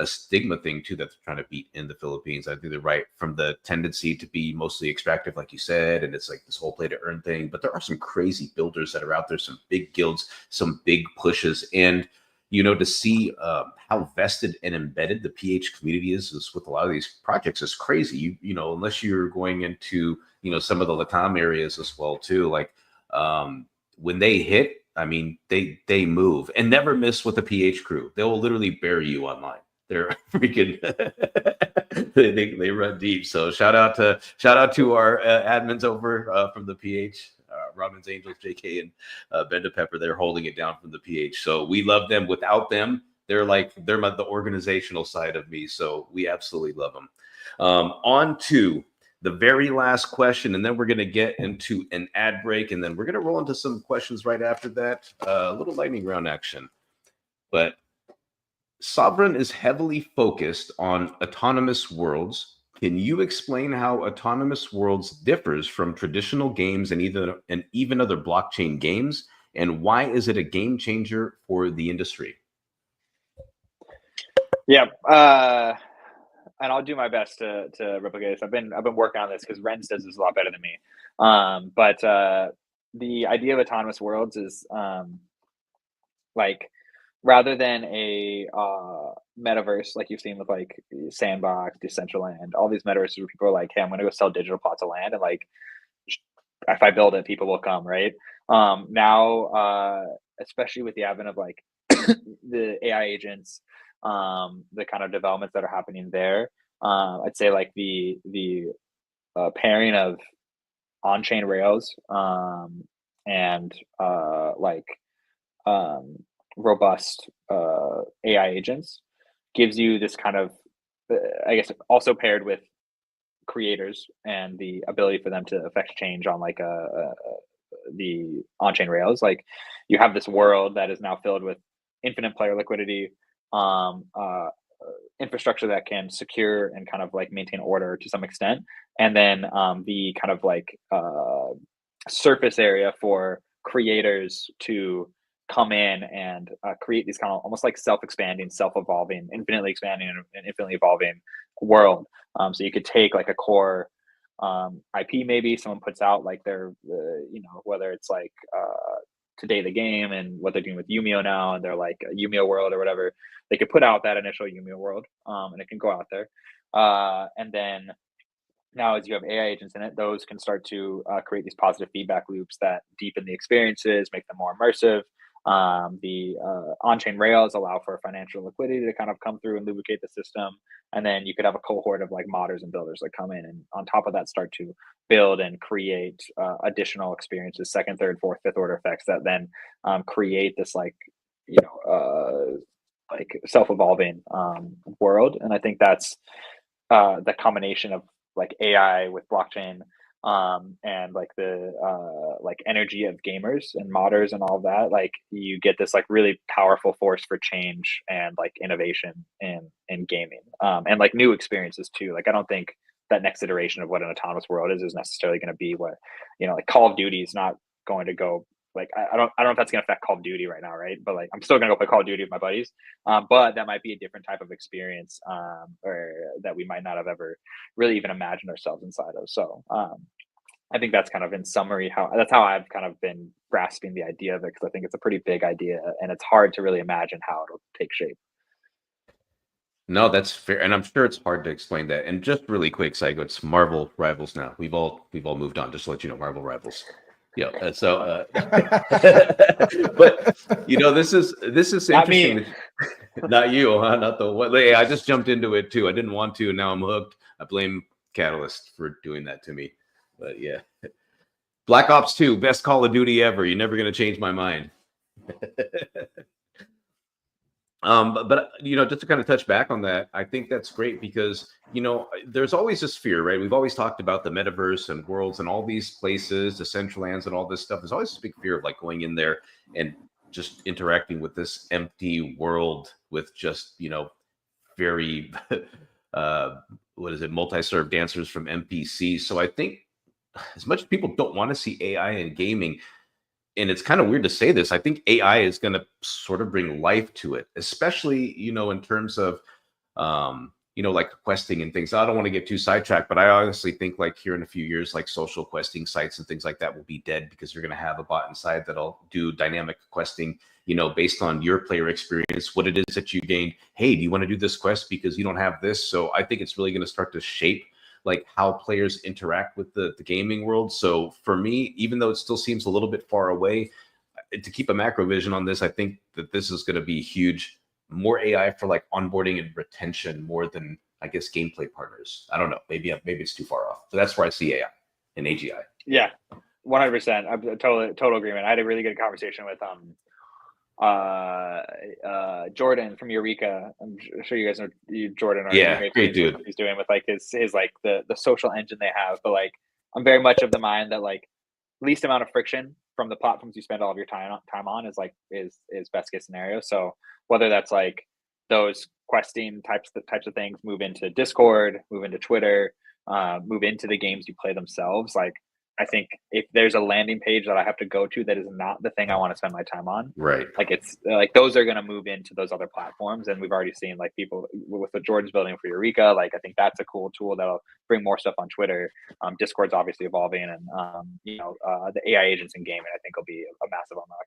stigma thing too that they're trying to beat in the Philippines. I think they're right, from the tendency to be mostly extractive, like you said, and it's like this whole play to earn thing. But there are some crazy builders that are out there, some big guilds, some big pushes, and to see how vested and embedded the PH community is with a lot of these projects is crazy. Unless you're going into some of the Latam areas as well too, like when they hit, I mean, they move and never miss with the PH crew. They will literally bury you online. They're freaking they run deep. So shout out to our admins over from the PH, Robin's Angels, JK, and Benda Pepper. They're holding it down from the PH. So we love them. Without them, they're the organizational side of me. So we absolutely love them. On to the very last question, and then we're going to get into an ad break, and then we're going to roll into some questions right after that. A little lightning round action. But Sovereign is heavily focused on autonomous worlds. Can you explain how autonomous worlds differs from traditional games and even other blockchain games, and why is it a game changer for the industry? Yeah, and I'll do my best to replicate this. I've been working on this because Rens does this a lot better than me. But the idea of autonomous worlds is like, rather than a metaverse like you've seen with like Sandbox, Decentraland, all these metaverses where people are like, hey, I'm gonna go sell digital plots of land, and like if I build it, people will come, right? Now, especially with the advent of like the AI agents, the kind of developments that are happening there, I'd say like the pairing of on-chain rails and robust AI agents gives you this kind of, I guess, also paired with creators and the ability for them to affect change on like the on-chain rails. Like, you have this world that is now filled with infinite player liquidity, infrastructure that can secure and kind of like maintain order to some extent, and then the kind of like surface area for creators to come in and create these kind of almost like self-expanding, self-evolving, infinitely expanding and infinitely evolving world. So you could take like a core IP, maybe someone puts out like their, whether it's like Today the Game and what they're doing with Yumio now, and they're like a Yumio world or whatever. They could put out that initial Yumio world, and it can go out there. And then now, as you have AI agents in it, those can start to create these positive feedback loops that deepen the experiences, make them more immersive. The on-chain rails allow for financial liquidity to kind of come through and lubricate the system. And then you could have a cohort of like modders and builders that come in and on top of that start to build and create additional experiences, second, third, fourth, fifth order effects that then create this like, like self-evolving world. And I think that's the combination of like AI with blockchain and like the like energy of gamers and modders and all of that. Like, you get this like really powerful force for change and like innovation in gaming, and like new experiences too. Like, I don't think that next iteration of what an autonomous world is necessarily going to be what, like Call of Duty is not going to go. Like, I don't know if that's going to affect Call of Duty right now, right? But like, I'm still going to go play Call of Duty with my buddies. But that might be a different type of experience, or that we might not have ever really even imagined ourselves inside of. So I think that's kind of, in summary, that's how I've kind of been grasping the idea of it, because I think it's a pretty big idea and it's hard to really imagine how it'll take shape. No, that's fair, and I'm sure it's hard to explain that. And just really quick, Saigo, it's Marvel Rivals now. We've all moved on. Just to let you know, Marvel Rivals. Yeah. So, but this is Not interesting. me. Not you, huh? Not the what? Hey, I just jumped into it too. I didn't want to, and now I'm hooked. I blame Catalyst for doing that to me. But yeah, Black Ops 2, best Call of Duty ever. You're never gonna change my mind. But just to kind of touch back on that, I think that's great because there's always this fear, right? We've always talked about the metaverse and worlds and all these places, the Decentralands and all this stuff. There's always this big fear of like going in there and just interacting with this empty world with just very multi-serve dancers from NPCs. So I think, as much as people don't want to see AI in gaming, and it's kind of weird to say this, I think AI is going to sort of bring life to it, especially, in terms of, like questing and things. I don't want to get too sidetracked, but I honestly think like here in a few years, like social questing sites and things like that will be dead, because you're going to have a bot inside that'll do dynamic questing, based on your player experience, what it is that you gained. Hey, do you want to do this quest because you don't have this? So I think it's really going to start to shape like how players interact with the gaming world. So for me, even though it still seems a little bit far away, to keep a macro vision on this, I think that this is going to be huge. More AI for like onboarding and retention more than, I guess, gameplay partners. I don't know. Maybe it's too far off. So that's where I see AI and AGI. Yeah, 100%. I'm total agreement. I had a really good conversation with Jordan from Eureka. I'm sure you guys know Jordan already. Yeah, great dude. What he's doing with like his like the social engine they have. But like, I'm very much of the mind that like least amount of friction from the platforms you spend all of your time on is like is best case scenario. So whether that's like those questing types of things move into Discord, move into Twitter, move into the games you play themselves, like I think if there's a landing page that I have to go to that is not the thing I want to spend my time on, Right. like it's like those are going to move into those other platforms. And we've already seen like people with what Jordan's building for Eureka. Like I think that's a cool tool that'll bring more stuff on Twitter. Discord's obviously evolving, and the AI agents in gaming I think will be a massive unlock.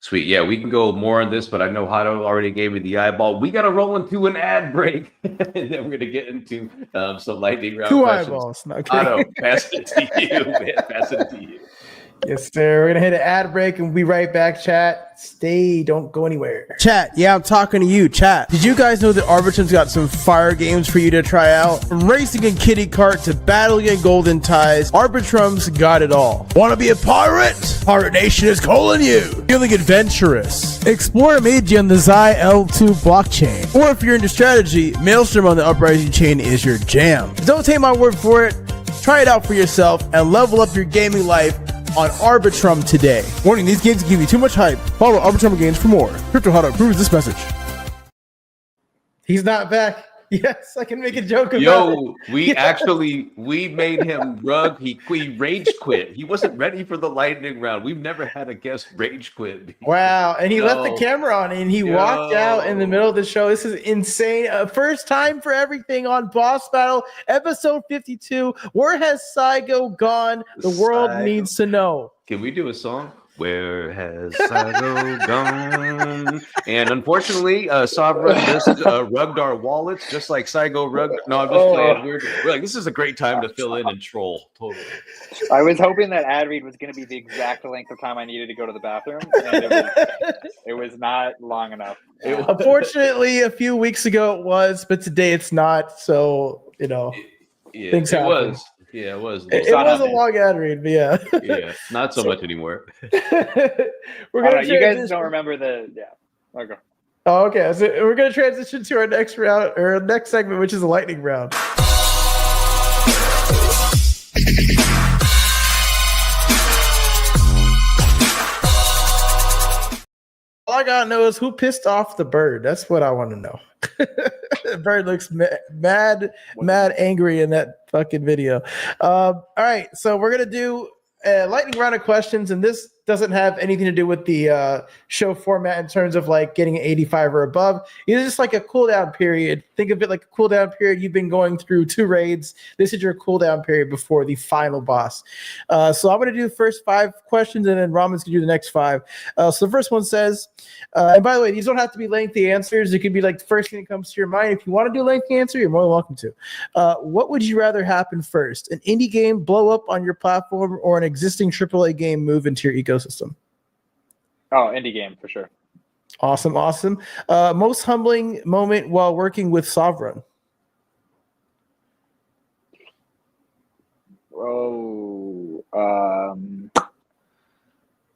Sweet. Yeah, we can go more on this, but I know Hato already gave me the eyeball. We got to roll into an ad break, and then we're going to get into some lightning round 2 questions. eyeballs. No, Hato, pass it to you, man. Pass it to you. Yes, sir. We're gonna hit an ad break and we'll be right back, chat. Don't go anywhere. Chat, yeah, I'm talking to you, chat. Did you guys know that Arbitrum's got some fire games for you to try out? From racing and kitty kart to battling and golden ties, Arbitrum's got it all. Wanna be a pirate? Pirate Nation is calling you. Feeling adventurous? Explore Magi on the Xi L2 blockchain. Or if you're into strategy, Maelstrom on the Uprising chain is your jam. Don't take my word for it. Try it out for yourself and level up your gaming life on Arbitrum today. Warning, these games give you too much hype. Follow Arbitrum Games for more. Crypto Hot approves this message. He's not back. Yes, I can make a joke about it. We made him rug. He rage quit. He wasn't ready for the lightning round. We've never had a guest rage quit before. Wow. And he left the camera on and he walked out in the middle of the show. This is insane. First time for everything on Boss Battle, episode 52. Where has Saigo gone? The world needs to know. Can we do a song? Where has Saigo gone? And unfortunately, Sovereign just rugged our wallets, just like Saigo rugged. No, I'm just playing. We're like, this is a great time to fill in and troll. Totally. I was hoping that ad read was going to be the exact length of time I needed to go to the bathroom, and it was not long enough. Unfortunately, a few weeks ago it was, but today it's not. So, things happen. Was. Yeah, it was. It was a long ad read, but yeah. Yeah, not so much anymore. We're gonna. You guys don't remember the? Yeah. Okay. Oh, okay. So we're gonna transition to our next round or next segment, which is a lightning round. All I gotta know is who pissed off the bird. That's what I want to know. The bird looks mad angry in that fucking video. All right, so we're gonna do a lightning round of questions, and this doesn't have anything to do with the show format in terms of like getting an 85 or above. It's just like a cooldown period. Think of it like a cooldown period. You've been going through 2 raids. This is your cooldown period before the final boss. So I'm going to do the first 5 questions, and then Ramon's going to do the next 5. So the first one says, and by the way, these don't have to be lengthy answers. It could be like the first thing that comes to your mind. If you want to do a lengthy answer, you're more than welcome to. What would you rather happen first? An indie game blow up on your platform or an existing AAA game move into your ecosystem? Oh, indie game for sure. Awesome. Most humbling moment while working with Sovereign?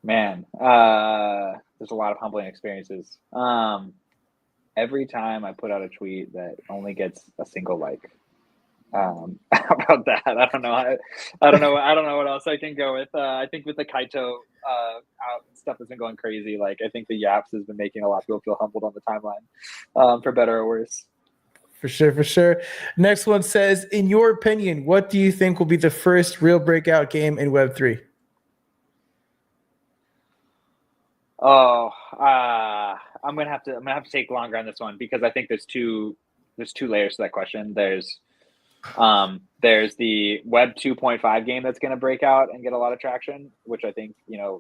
Man, there's a lot of humbling experiences. Every time I put out a tweet that only gets a single like. How about that? I don't know. I don't know what else I can go with. I think with the Kaito stuff has been going crazy. Like I think the Yaps has been making a lot of people feel humbled on the timeline, for better or worse. For sure. Next one says, in your opinion, what do you think will be the first real breakout game in Web3? Oh, I'm gonna have to take longer on this one because I think there's two layers to that question. There's the Web 2.5 game that's going to break out and get a lot of traction, which I think,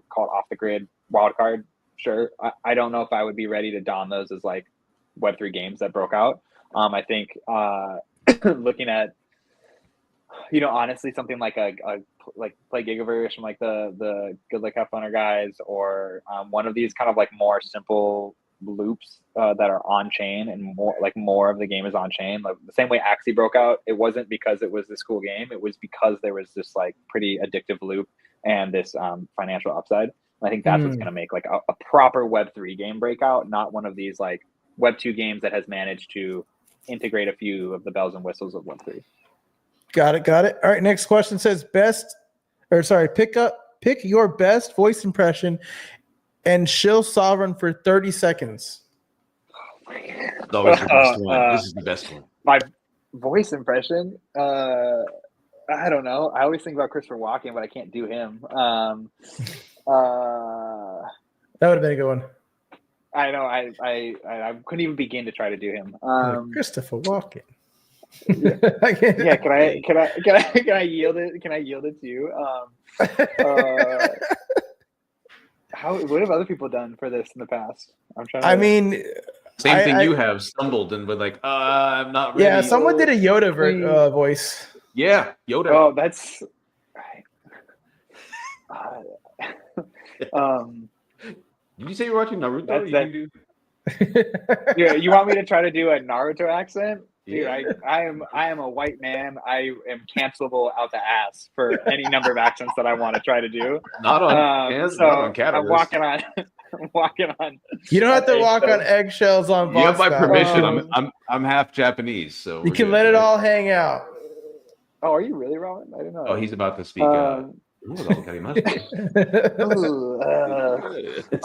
called Off the Grid Wildcard. Sure. I don't know if I would be ready to don those as like Web3 games that broke out. I think looking at, honestly, something like like Play Gigaverse from like the Good Luck Have Funner guys, or one of these kind of like more simple loops that are on chain, and more of the game is on chain. Like the same way Axie broke out, it wasn't because it was this cool game, it was because there was this like pretty addictive loop and this financial upside. I think that's what's going to make like a proper Web3 game breakout, not one of these like Web2 games that has managed to integrate a few of the bells and whistles of Web3. Got it. All right, next question says pick your best voice impression and shill Sovereign for 30 seconds. It's always the best one. This is the best one. My voice impression, I don't know. I always think about Christopher Walken, but I can't do him. That would have been a good one. I know. I couldn't even begin to try to do him. Christopher Walken. Yeah. Can I yield it? Can I yield it to you? What have other people done for this in the past? I'm trying. Same thing. You have stumbled and been like, I'm not ready. Yeah, someone did a Yoda voice. Yeah, Yoda. Oh, that's. Did you say you're watching Naruto? Yeah, you want me to try to do a Naruto accent? Yeah. Dude, I am a white man. I am cancelable out the ass for any number of accents that I want to try to do. Not on Catalyst. I'm walking on. You don't have to walk on eggshells on. You have my permission. I'm half Japanese, so you can let it all hang out. Oh, are you really, Robin? I didn't know. Oh, he's about to speak.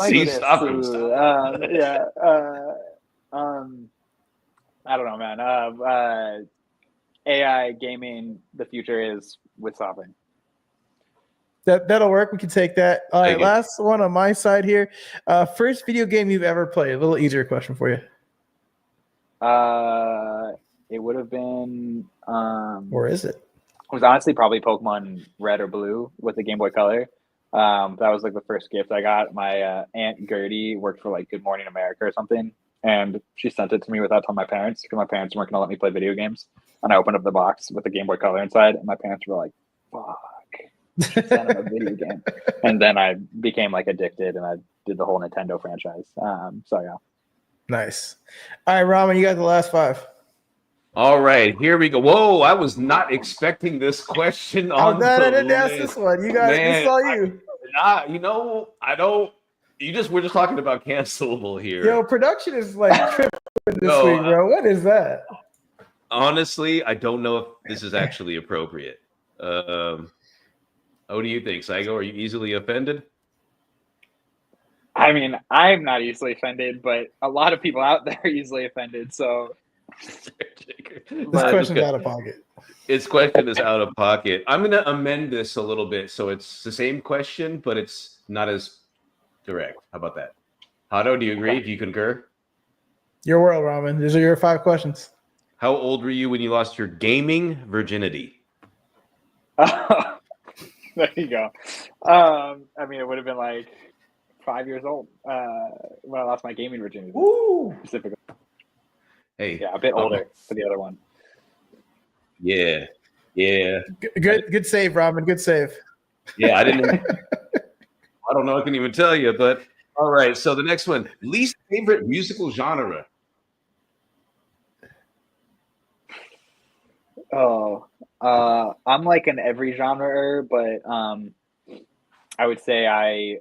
See, stop him. I don't know, man. AI gaming, the future is with Sovereign. That'll work. We can take that. All right, last one on my side here. First video game you've ever played. A little easier question for you. It would have been. Or is it? It was honestly probably Pokemon Red or Blue with the Game Boy Color. That was like the first gift I got. My Aunt Gertie worked for like Good Morning America or something, and she sent it to me without telling my parents because my parents weren't going to let me play video games. And I opened up the box with the Game Boy Color inside, and my parents were like, "Fuck." Sent him a video game, and then I became like addicted, and I did the whole Nintendo franchise. So yeah, nice. All right, Ramen, you got the last 5. All right, here we go. Whoa, I was not expecting this question. I'm glad I didn't ask this one. You guys, this saw you. I don't. We're just talking about cancelable here. Yo, production is like tripping this week, bro. What is that? Honestly, I don't know if this is actually appropriate. What do you think, Saigo? Are you easily offended? I mean, I'm not easily offended, but a lot of people out there are easily offended. So this question's out of pocket. This question is out of pocket. I'm going to amend this a little bit so it's the same question, but it's not as direct. How about that? Hado, do you agree? Do you concur? Your world, Ramen. These are your 5 questions. How old were you when you lost your gaming virginity? There you go. I mean, it would have been like 5 years old when I lost my gaming virginity. Ooh. Specifically. Hey, yeah, a bit older for the other one. Yeah. Good save, Ramen. Good save. Yeah, I don't know. I can even tell you, but all right. So the next one, least favorite musical genre. Oh, I'm like an every genre, but I would say I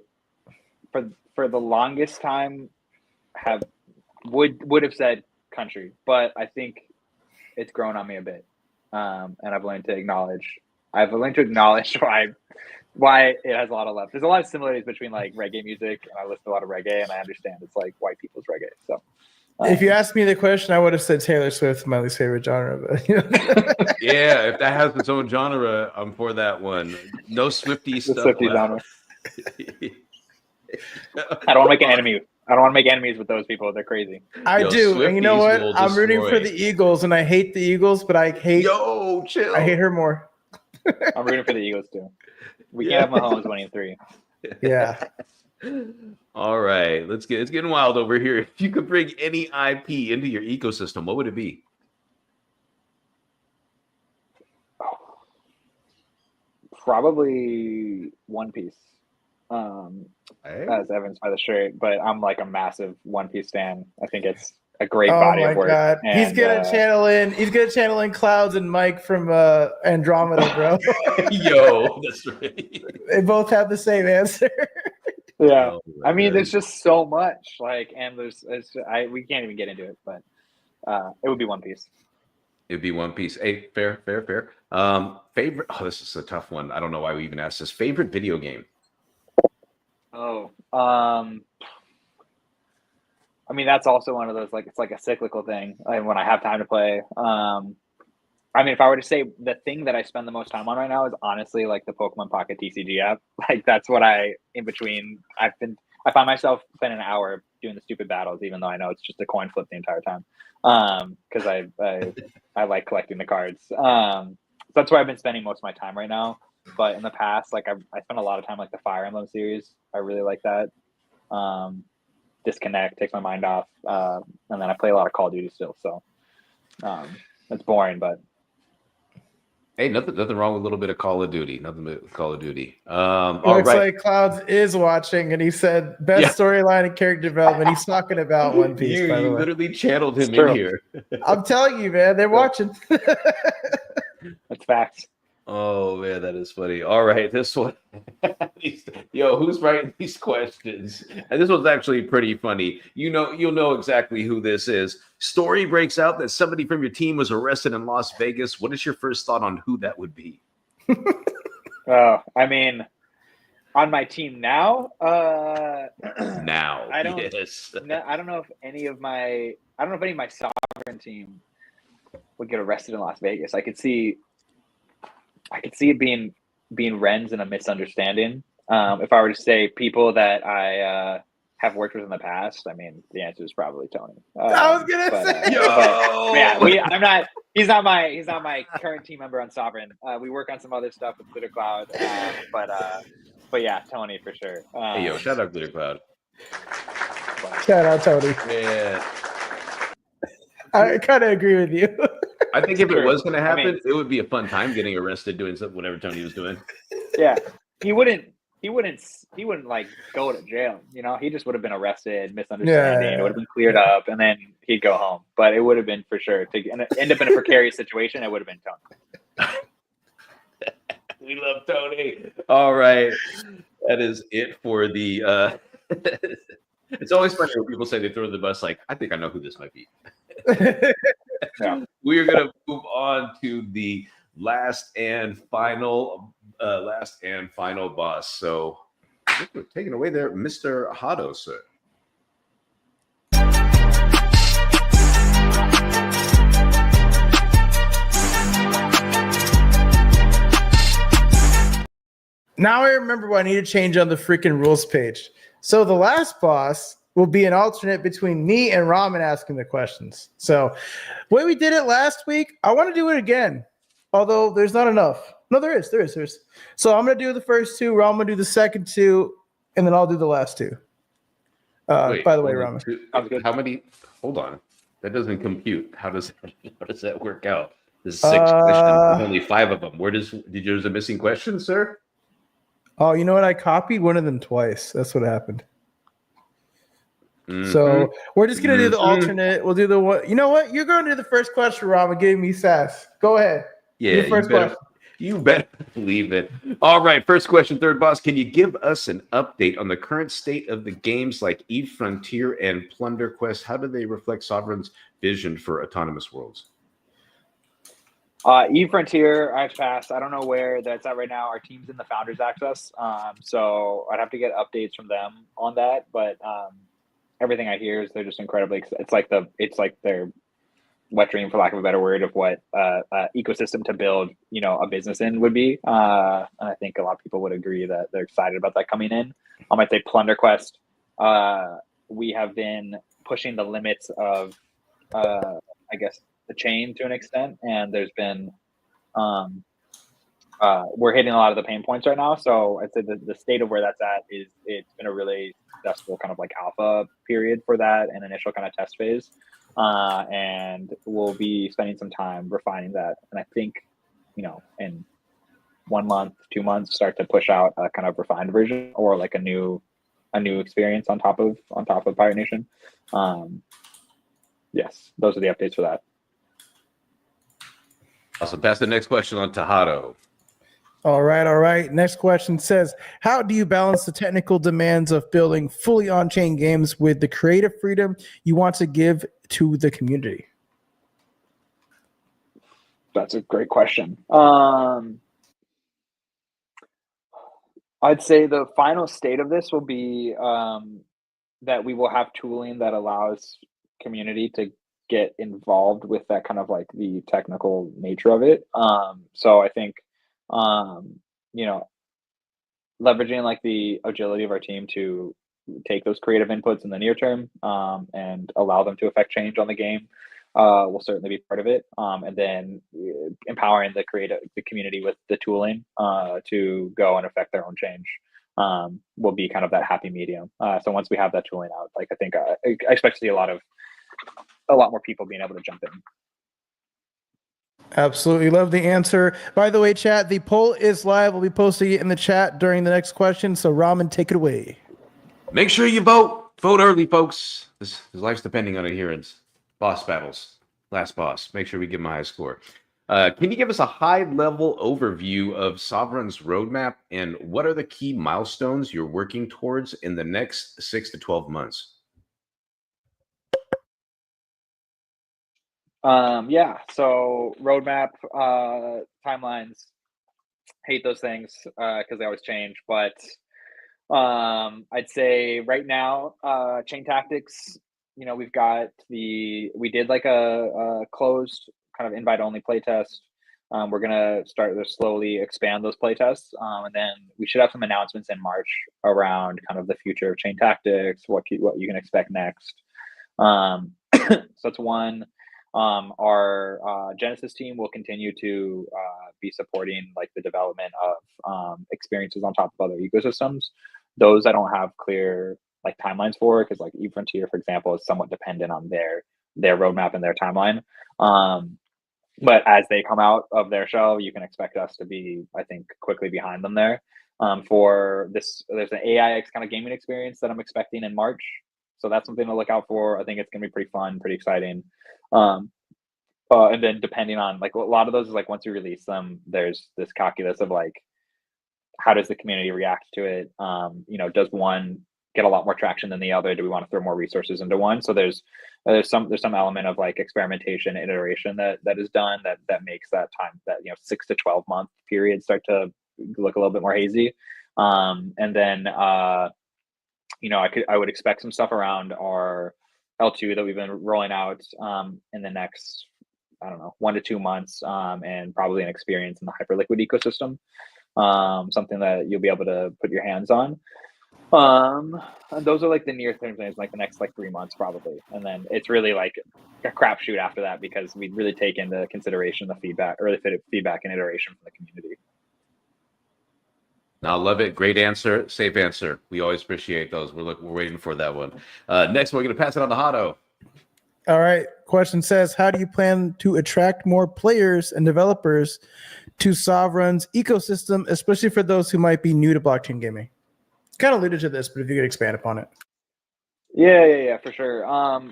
for the longest time would have said country, but I think it's grown on me a bit, and I've learned to acknowledge why it has a lot of love. There's a lot of similarities between like reggae music, and I listen to a lot of reggae, and I understand it's like white people's reggae. So. If you asked me the question, I would have said Taylor Swift, my least favorite genre. But yeah, if that has its own genre, I'm for that one. No Swiftie stuff. Swiftie genre. I don't want to make an enemy. I don't want to make enemies with those people. They're crazy. I do, and you know what? I'm rooting for the Eagles, and I hate the Eagles, but I hate. Yo, chill. I hate her more. I'm rooting for the Eagles too. We can't have Mahomes winning 3. Yeah. All right, it's getting wild over here. If you could bring any IP into your ecosystem, what would it be? Probably One Piece. As evidenced by the shirt, but I'm like a massive One Piece stan. I think it's a great body of work. God. And, he's gonna channel in Clouds and Mike from Andromeda, bro. Yo, that's right. They both have the same answer. Yeah. Oh, I mean, there's goodness. just so much, like, and we can't even get into it, but it would be One Piece. It'd be One Piece. Hey, fair, fair, fair. Favorite. Oh, this is a tough one. I don't know why we even asked this. Favorite video game. Oh, I mean, that's also one of those, like, it's like a cyclical thing. Like, when I have time to play. I mean, if I were to say the thing that I spend the most time on right now is honestly like the Pokemon Pocket TCG app. Like, that's what in between, I find myself spending an hour doing the stupid battles, even though I know it's just a coin flip the entire time. Because I like collecting the cards. So that's where I've been spending most of my time right now. But in the past, like, I spent a lot of time like the Fire Emblem series. I really like that. Disconnect, takes my mind off, and then I play a lot of Call of Duty still. So it's boring, but Hey, nothing wrong with a little bit of Call of Duty. Nothing but Call of Duty. All Looks right. like Clouds is watching, and he said best storyline and character development. He's talking about One Piece, by the You way. literally channeled him It's in true. here. I'm telling you, man, they're watching. it's facts. Oh man, that is funny. All right, this one. Yo, who's writing these questions? And this one's actually pretty funny. You'll know exactly who this is. Story breaks out that somebody from your team was arrested in Las Vegas. What is your first thought on who that would be? I mean, on my team now, Now, I don't. yes. I don't know if any of my Sovereign team would get arrested in Las Vegas. I could see it being Ren's and a misunderstanding. If I were to say people that I have worked with in the past, I mean, the answer is probably Tony. I was gonna say, I'm not. He's not my current team member on Sovereign. We work on some other stuff with Glitter Cloud, but yeah, Tony for sure. Hey, yo, shout out Glitter Cloud. Shout out Tony. Yeah. I kind of agree with you. I think if it Sure. was going to happen, I mean, it would be a fun time getting arrested doing something, whatever Tony was doing. Yeah, he wouldn't like go to jail. You know, he just would have been arrested, misunderstanding. Yeah. It would have been cleared up, and then he'd go home. But it would have been for sure to end up in a precarious situation. It would have been Tony. We love Tony. All right, that is it for the. It's always funny when people say they throw the bus. Like, I think I know who this might be. Yeah. We are going to move on to the last and final boss. So, we're taking away there, Mr. Hado, sir. Now I remember what I need to change on the freaking rules page. So the last boss will be an alternate between me and Ramen asking the questions. So the way we did it last week, I want to do it again. Although there's not enough. No, there is. So I'm going to do the first two. Ramen will do the second two. And then I'll do the last two. Wait, by the way, Ramen. How many? Hold on. That doesn't compute. How does that work out? There's 6 questions. There's only 5 of them. There's a missing question, sir? Oh, you know what? I copied one of them twice. That's what happened. Mm-hmm. So we're just gonna do the alternate. We'll do the one. You know what? You're going to do the first question, Rob, giving me sass. Go ahead. Yeah, you better believe it. All right, first question, third boss. Can you give us an update on the current state of the games like Eve Frontier and Plunder Quest? How do they reflect Sovereign's vision for autonomous worlds? Eve Frontier, I've passed. I don't know where that's at right now. Our team's in the Founders Access, so I'd have to get updates from them on that. But everything I hear is they're just incredibly. It's like their wet dream, for lack of a better word, of what ecosystem to build, a business in would be. And I think a lot of people would agree that they're excited about that coming in. I might say Plunder Quest. We have been pushing the limits of, I guess, the chain to an extent, and there's been we're hitting a lot of the pain points right now. So I'd say the state of where that's at is it's been a really successful kind of like alpha period for that and initial kind of test phase, and we'll be spending some time refining that, and I think in 1 month, 2 months start to push out a kind of refined version or like a new experience on top of Pirate Nation. Yes, those are the updates for that. Awesome. Pass the next question on to Hado. All right, all right. Next question says, how do you balance the technical demands of building fully on-chain games with the creative freedom you want to give to the community? That's a great question. I'd say the final state of this will be that we will have tooling that allows community to get involved with that kind of like the technical nature of it. So I think, um, you know, leveraging like the agility of our team to take those creative inputs in the near term and allow them to affect change on the game will certainly be part of it. And then empowering the community with the tooling to go and affect their own change will be kind of that happy medium. So once we have that tooling out, like I think I expect to see a lot more people being able to jump in. Absolutely love the answer. By the way, chat, the poll is live. We'll be posting it in the chat during the next question. So Ramen, take it away. Make sure you vote. Vote early, folks. This life's depending on adherence. Boss battles. Last boss. Make sure we give him a high score. Can you give us a high-level overview of Sovereign's roadmap and what are the key milestones you're working towards in the next 6 to 12 months? Yeah, so roadmap, timelines, hate those things because they always change. But I'd say right now, Chain Tactics, we did like a closed kind of invite only playtest. We're gonna start to slowly expand those playtests, and then we should have some announcements in March around kind of the future of Chain Tactics, what you can expect next. So that's one. Our Genesis team will continue to be supporting like the development of experiences on top of other ecosystems. Those I don't have clear like timelines for because like eFrontier, for example, is somewhat dependent on their roadmap and their timeline. But as they come out of their show, you can expect us to be, I think, quickly behind them there. For this, there's an AIX kind of gaming experience that I'm expecting in March. So that's something to look out for. I think it's going to be pretty fun, pretty exciting. And then depending on like a lot of those is like once you release them, there's this calculus of like, how does the community react to it? Does one get a lot more traction than the other? Do we want to throw more resources into one? So there's some element of like experimentation, iteration that is done that makes that time, that 6 to 12 month period start to look a little bit more hazy. And then I would expect some stuff around our L2 that we've been rolling out in the next, I don't know, 1 to 2 months, and probably an experience in the Hyperliquid ecosystem. Something that you'll be able to put your hands on. And those are like the near term things, like the next like 3 months probably, and then it's really like a crapshoot after that because we really take into consideration the early feedback and iteration from the community. I love it. Great answer. Safe answer. We always appreciate those. We're waiting for that one. Next, we're going to pass it on to Hado. All right. Question says, how do you plan to attract more players and developers to Sovereign's ecosystem, especially for those who might be new to blockchain gaming? Kind of alluded to this, but if you could expand upon it. Yeah, for sure.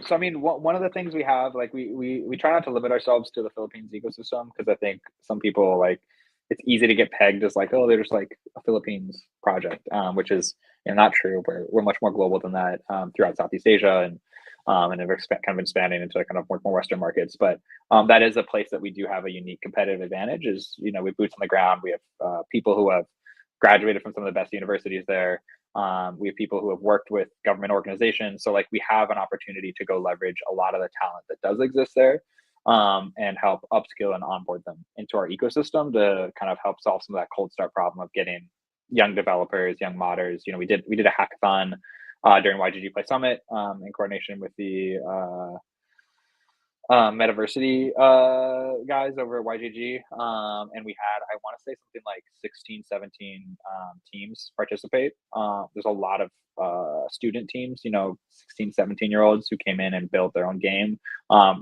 So I mean, one of the things we have, like we try not to limit ourselves to the Philippines ecosystem because I think some people like it's easy to get pegged as like, oh, they're just like a Philippines project, which is not true. We're much more global than that throughout Southeast Asia and we're kind of expanding into kind of more Western markets. But that is a place that we do have a unique competitive advantage. Is we have boots on the ground. We have people who have graduated from some of the best universities there. We have people who have worked with government organizations. So like we have an opportunity to go leverage a lot of the talent that does exist there and help upskill and onboard them into our ecosystem to kind of help solve some of that cold start problem of getting young developers, young modders. We did a hackathon during YGG Play Summit in coordination with the Metaversity guys over at YGG. And we had, I want to say something like 16, 17 teams participate. There's a lot of student teams, 16, 17-year-olds who came in and built their own game.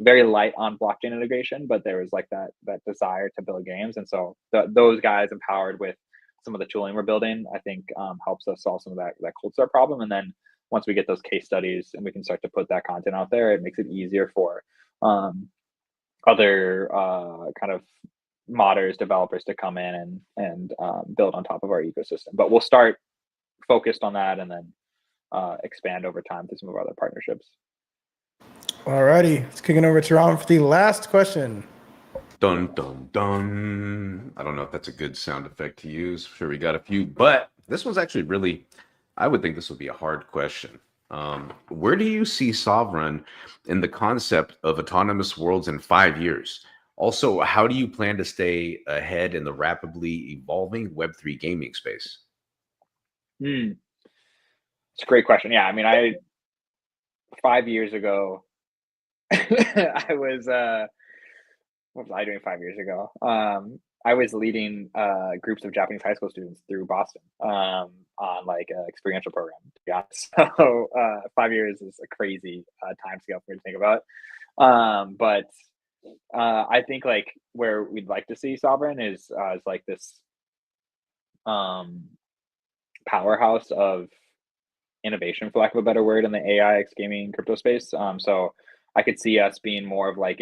Very light on blockchain integration, but there was like that desire to build games. And so those guys empowered with some of the tooling we're building, I think helps us solve some of that cold start problem. And then once we get those case studies and we can start to put that content out there, it makes it easier for other kind of modders, developers to come in and build on top of our ecosystem. But we'll start focused on that and then expand over time to some of our other partnerships. Alrighty, let's kick it over to Ron for the last question. Dun dun dun. I don't know if that's a good sound effect to use. I'm sure we got a few, but this one's actually really, I would think this would be a hard question. Where do you see Sovereign in the concept of autonomous worlds in 5 years? Also, how do you plan to stay ahead in the rapidly evolving Web3 gaming space? It's a great question. Yeah, I mean, 5 years ago, I was what was I doing 5 years ago? I was leading groups of Japanese high school students through Boston on like an experiential program. Yeah, so 5 years is a crazy time scale for me to think about. But I think like where we'd like to see Sovereign is like this powerhouse of innovation, for lack of a better word, in the AI X gaming crypto space. So I could see us being more of like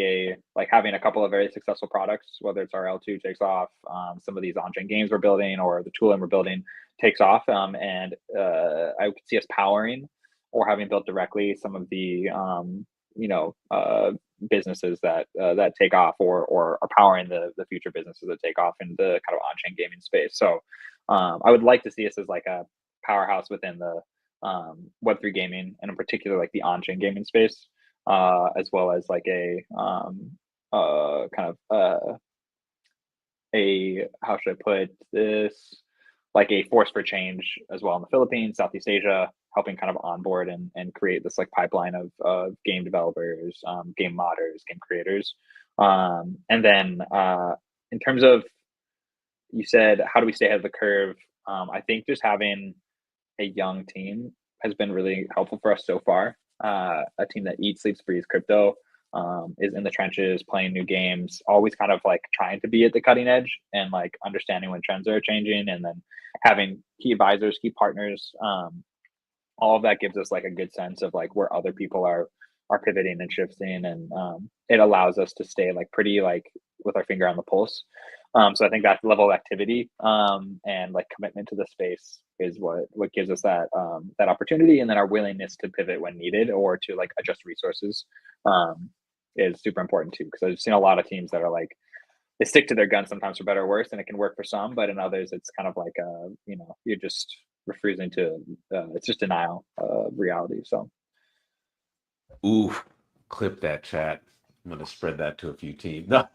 having a couple of very successful products, whether it's our L2 takes off, some of these on-chain games we're building, or the tooling we're building takes off, and I could see us powering or having built directly some of the businesses that take off, or are powering the future businesses that take off in the kind of on-chain gaming space. So I would like to see us as like a powerhouse within the Web3 gaming, and in particular like the on-chain gaming space, as well as like a how should I put this, like a force for change as well in the Philippines, Southeast Asia, helping kind of onboard and create this like pipeline of game developers, game modders, game creators. And then in terms of, you said, how do we stay ahead of the curve? I think just having a young team has been really helpful for us so far. A team that eats, sleeps, breathes crypto, is in the trenches, playing new games, always kind of like trying to be at the cutting edge and like understanding when trends are changing, and then having key advisors, key partners. All of that gives us like a good sense of like where other people are pivoting and shifting, and it allows us to stay like pretty like with our finger on the pulse. So I think that level of activity and like commitment to the space is what gives us that that opportunity, and then our willingness to pivot when needed or to like adjust resources is super important too. Because I've seen a lot of teams that are like, they stick to their guns sometimes for better or worse, and it can work for some, but in others it's kind of like you're just refusing to it's just denial of reality. So Ooh, clip that, chat. I'm gonna spread that to a few teams. No,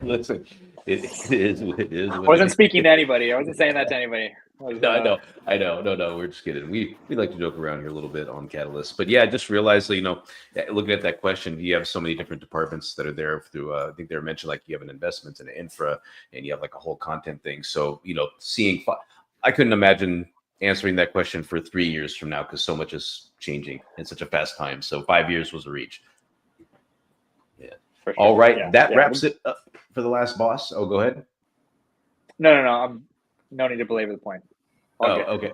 listen, it is what it is. I wasn't speaking to anybody. I wasn't saying that to anybody. No, I know. No, we're just kidding. We like to joke around here a little bit on Catalyst, but yeah, I just realized, looking at that question, you have so many different departments that are there through. I think they mentioned like you have an investment in an infra, and you have like a whole content thing. So I couldn't imagine answering that question for 3 years from now, because so much is changing in such a fast time. So 5 years was a reach. Yeah. Sure. All right. Yeah. That wraps it up for the last boss. Oh, go ahead. No. No need to belabor the point. Okay.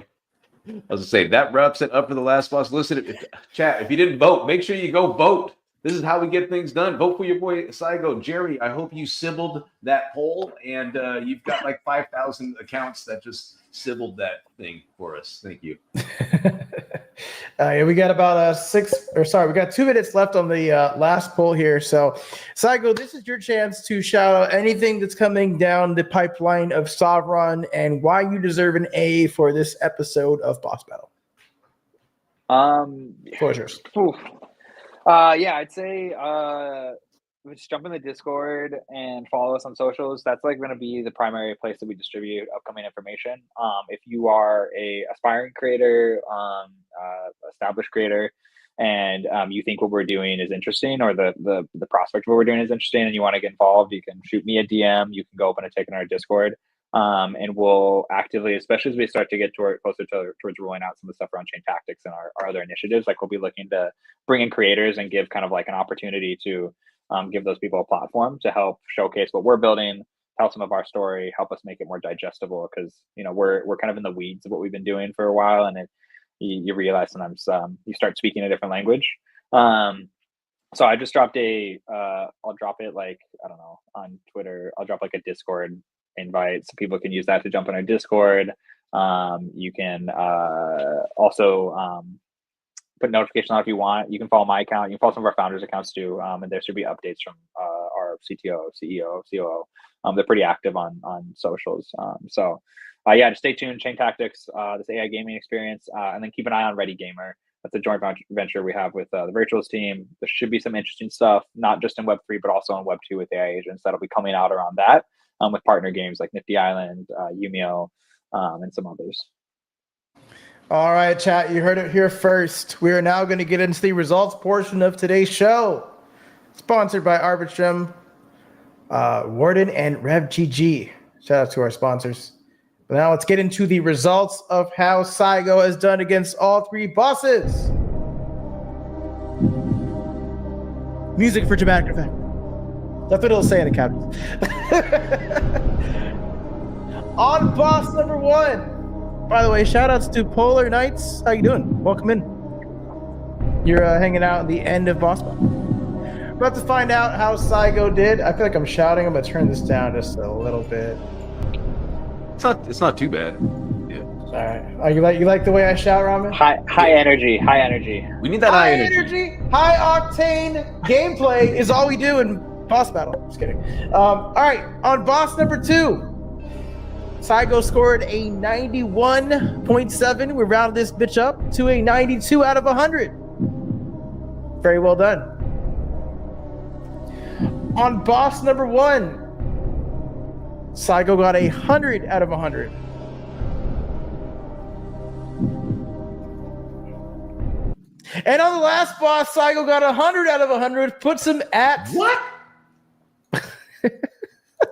I was gonna say that wraps it up for the last boss. Listen, chat, if you didn't vote, make sure you go vote. This is how we get things done. Vote for your boy Saigo. Jerry, I hope you sybiled that poll, and you've got like 5,000 accounts that just sybiled that thing for us. Thank you. Yeah, we got about 2 minutes left on the last poll here. So, Saigo, this is your chance to shout out anything that's coming down the pipeline of Sovereign and why you deserve an A for this episode of Boss Battle. Floor is yours. Yeah, I'd say just jump in the Discord and follow us on socials. That's like going to be the primary place that we distribute upcoming information. If you are a aspiring creator, established creator, and you think what we're doing is interesting, or the prospect of what we're doing is interesting, and you want to get involved, you can shoot me a DM. You can go open a ticket in our Discord. And we'll actively, especially as we start to get closer towards rolling out some of the stuff around chain tactics and our other initiatives, like we'll be looking to bring in creators and give kind of like an opportunity to give those people a platform to help showcase what we're building, tell some of our story, help us make it more digestible, because we're kind of in the weeds of what we've been doing for a while, and you realize sometimes you start speaking a different language. So I just dropped I'll drop it like, I don't know, on Twitter. I'll drop like a Discord invite so people can use that to jump on our Discord. You can also put notifications on if you want. You can follow my account. You can follow some of our founders' accounts too. And there should be updates from our CTO, CEO, COO. They're pretty active on socials. Yeah, just stay tuned. Chain Tactics, this AI gaming experience, and then keep an eye on Ready Gamer. That's a joint venture we have with the Virtuals team. There should be some interesting stuff, not just in Web3, but also in Web2 with AI agents that'll be coming out around that, with partner games like Nifty Island, Yumio, and some others. All right, chat, you heard it here first. We are now going to get into the results portion of today's show. Sponsored by Arbitrum, Warden, and RevGG. Shout out to our sponsors. But now let's get into the results of how Saigo has done against all three bosses. Music for dramatic effect. That's what it'll say in the captions. On boss number 1. By the way, shout outs to Polar Knights. How you doing? Welcome in. You're hanging out at the end of boss battle. We're about to find out how Saigo did. I feel like I'm shouting. I'm gonna turn this down just a little bit. It's not too bad. Yeah. All right. You like the way I shout, Ramen? High energy. We need that high energy. High octane gameplay is all we do in boss battle. Just kidding. All right, on boss number 2, Saigo scored a 91.7. We rounded this bitch up to a 92 out of 100. Very well done. On boss number 1, Saigo got 100 out of 100. And on the last boss, Saigo got 100 out of 100, which puts him at... What? I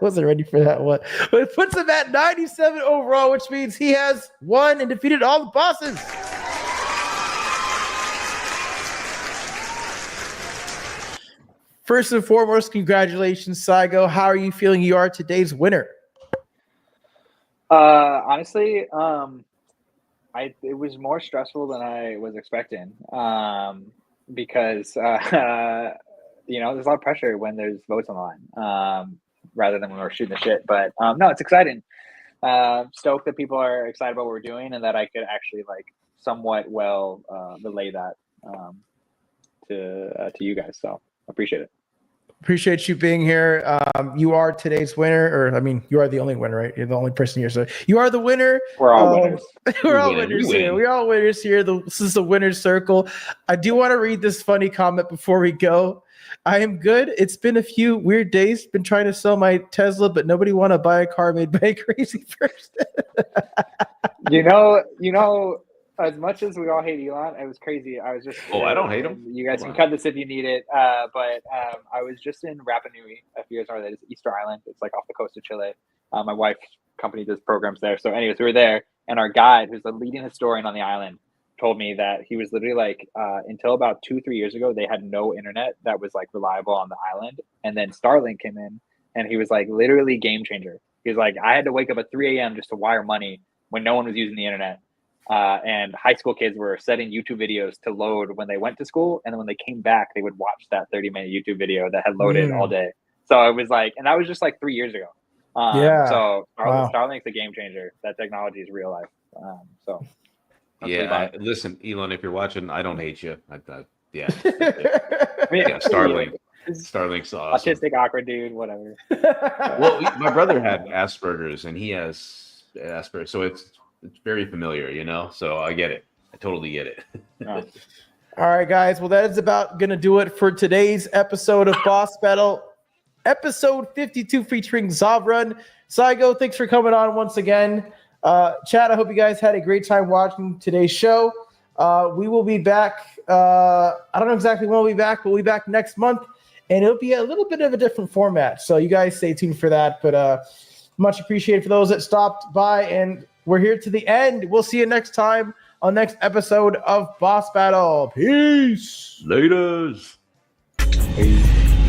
wasn't ready for that one. But it puts him at 97 overall, which means he has won and defeated all the bosses. First and foremost, congratulations, Saigo. How are you feeling you are today's winner? Honestly, it was more stressful than I was expecting, because there's a lot of pressure when there's votes on the line, rather than when we're shooting the shit. But no, it's exciting. Stoked that people are excited about what we're doing, and that I could actually somewhat relay that to you guys. So appreciate it. Appreciate you being here. You are today's winner, you are the only winner, right? You're the only person here, so you are the winner. We're all winners. We're all winners here. We're all winners here. This is the winner's circle. I do want to read this funny comment before we go. I am good. It's been a few weird days. Been trying to sell my Tesla, but nobody want to buy a car made by a crazy person. you know. As much as we all hate Elon, it was crazy. I was just... I don't hate him. You guys can cut this if you need it. But I was just in Rapa Nui a few years ago. That is Easter Island. It's off the coast of Chile. My wife's company does programs there. So anyways, we were there. And our guide, who's the leading historian on the island, told me that he was literally until about 2-3 years ago, they had no internet that was reliable on the island. And then Starlink came in, and he was literally game changer. He was I had to wake up at 3 a.m. just to wire money when no one was using the internet. And high school kids were setting YouTube videos to load when they went to school. And then when they came back, they would watch that 30-minute YouTube video that had loaded all day. So it was and that was just 3 years ago. So Starlink's a game changer. That technology is real life. Listen, Elon, if you're watching, I don't hate you. Yeah, Starlink's awesome. Autistic, awkward dude, whatever. Well, my brother had Asperger's, and he has Asperger's, so it's very familiar, so I get it. I totally get it. All right, guys. Well, that is about going to do it for today's episode of Boss Battle, episode 52, featuring Zovrun. Saigo, thanks for coming on once again. Chat, I hope you guys had a great time watching today's show. We will be back. I don't know exactly when we'll be back, but we'll be back next month, and it'll be a little bit of a different format. So you guys stay tuned for that. But much appreciated for those that stopped by, and we're here to the end. We'll see you next time on next episode of Boss Battle. Peace. Laters. Peace.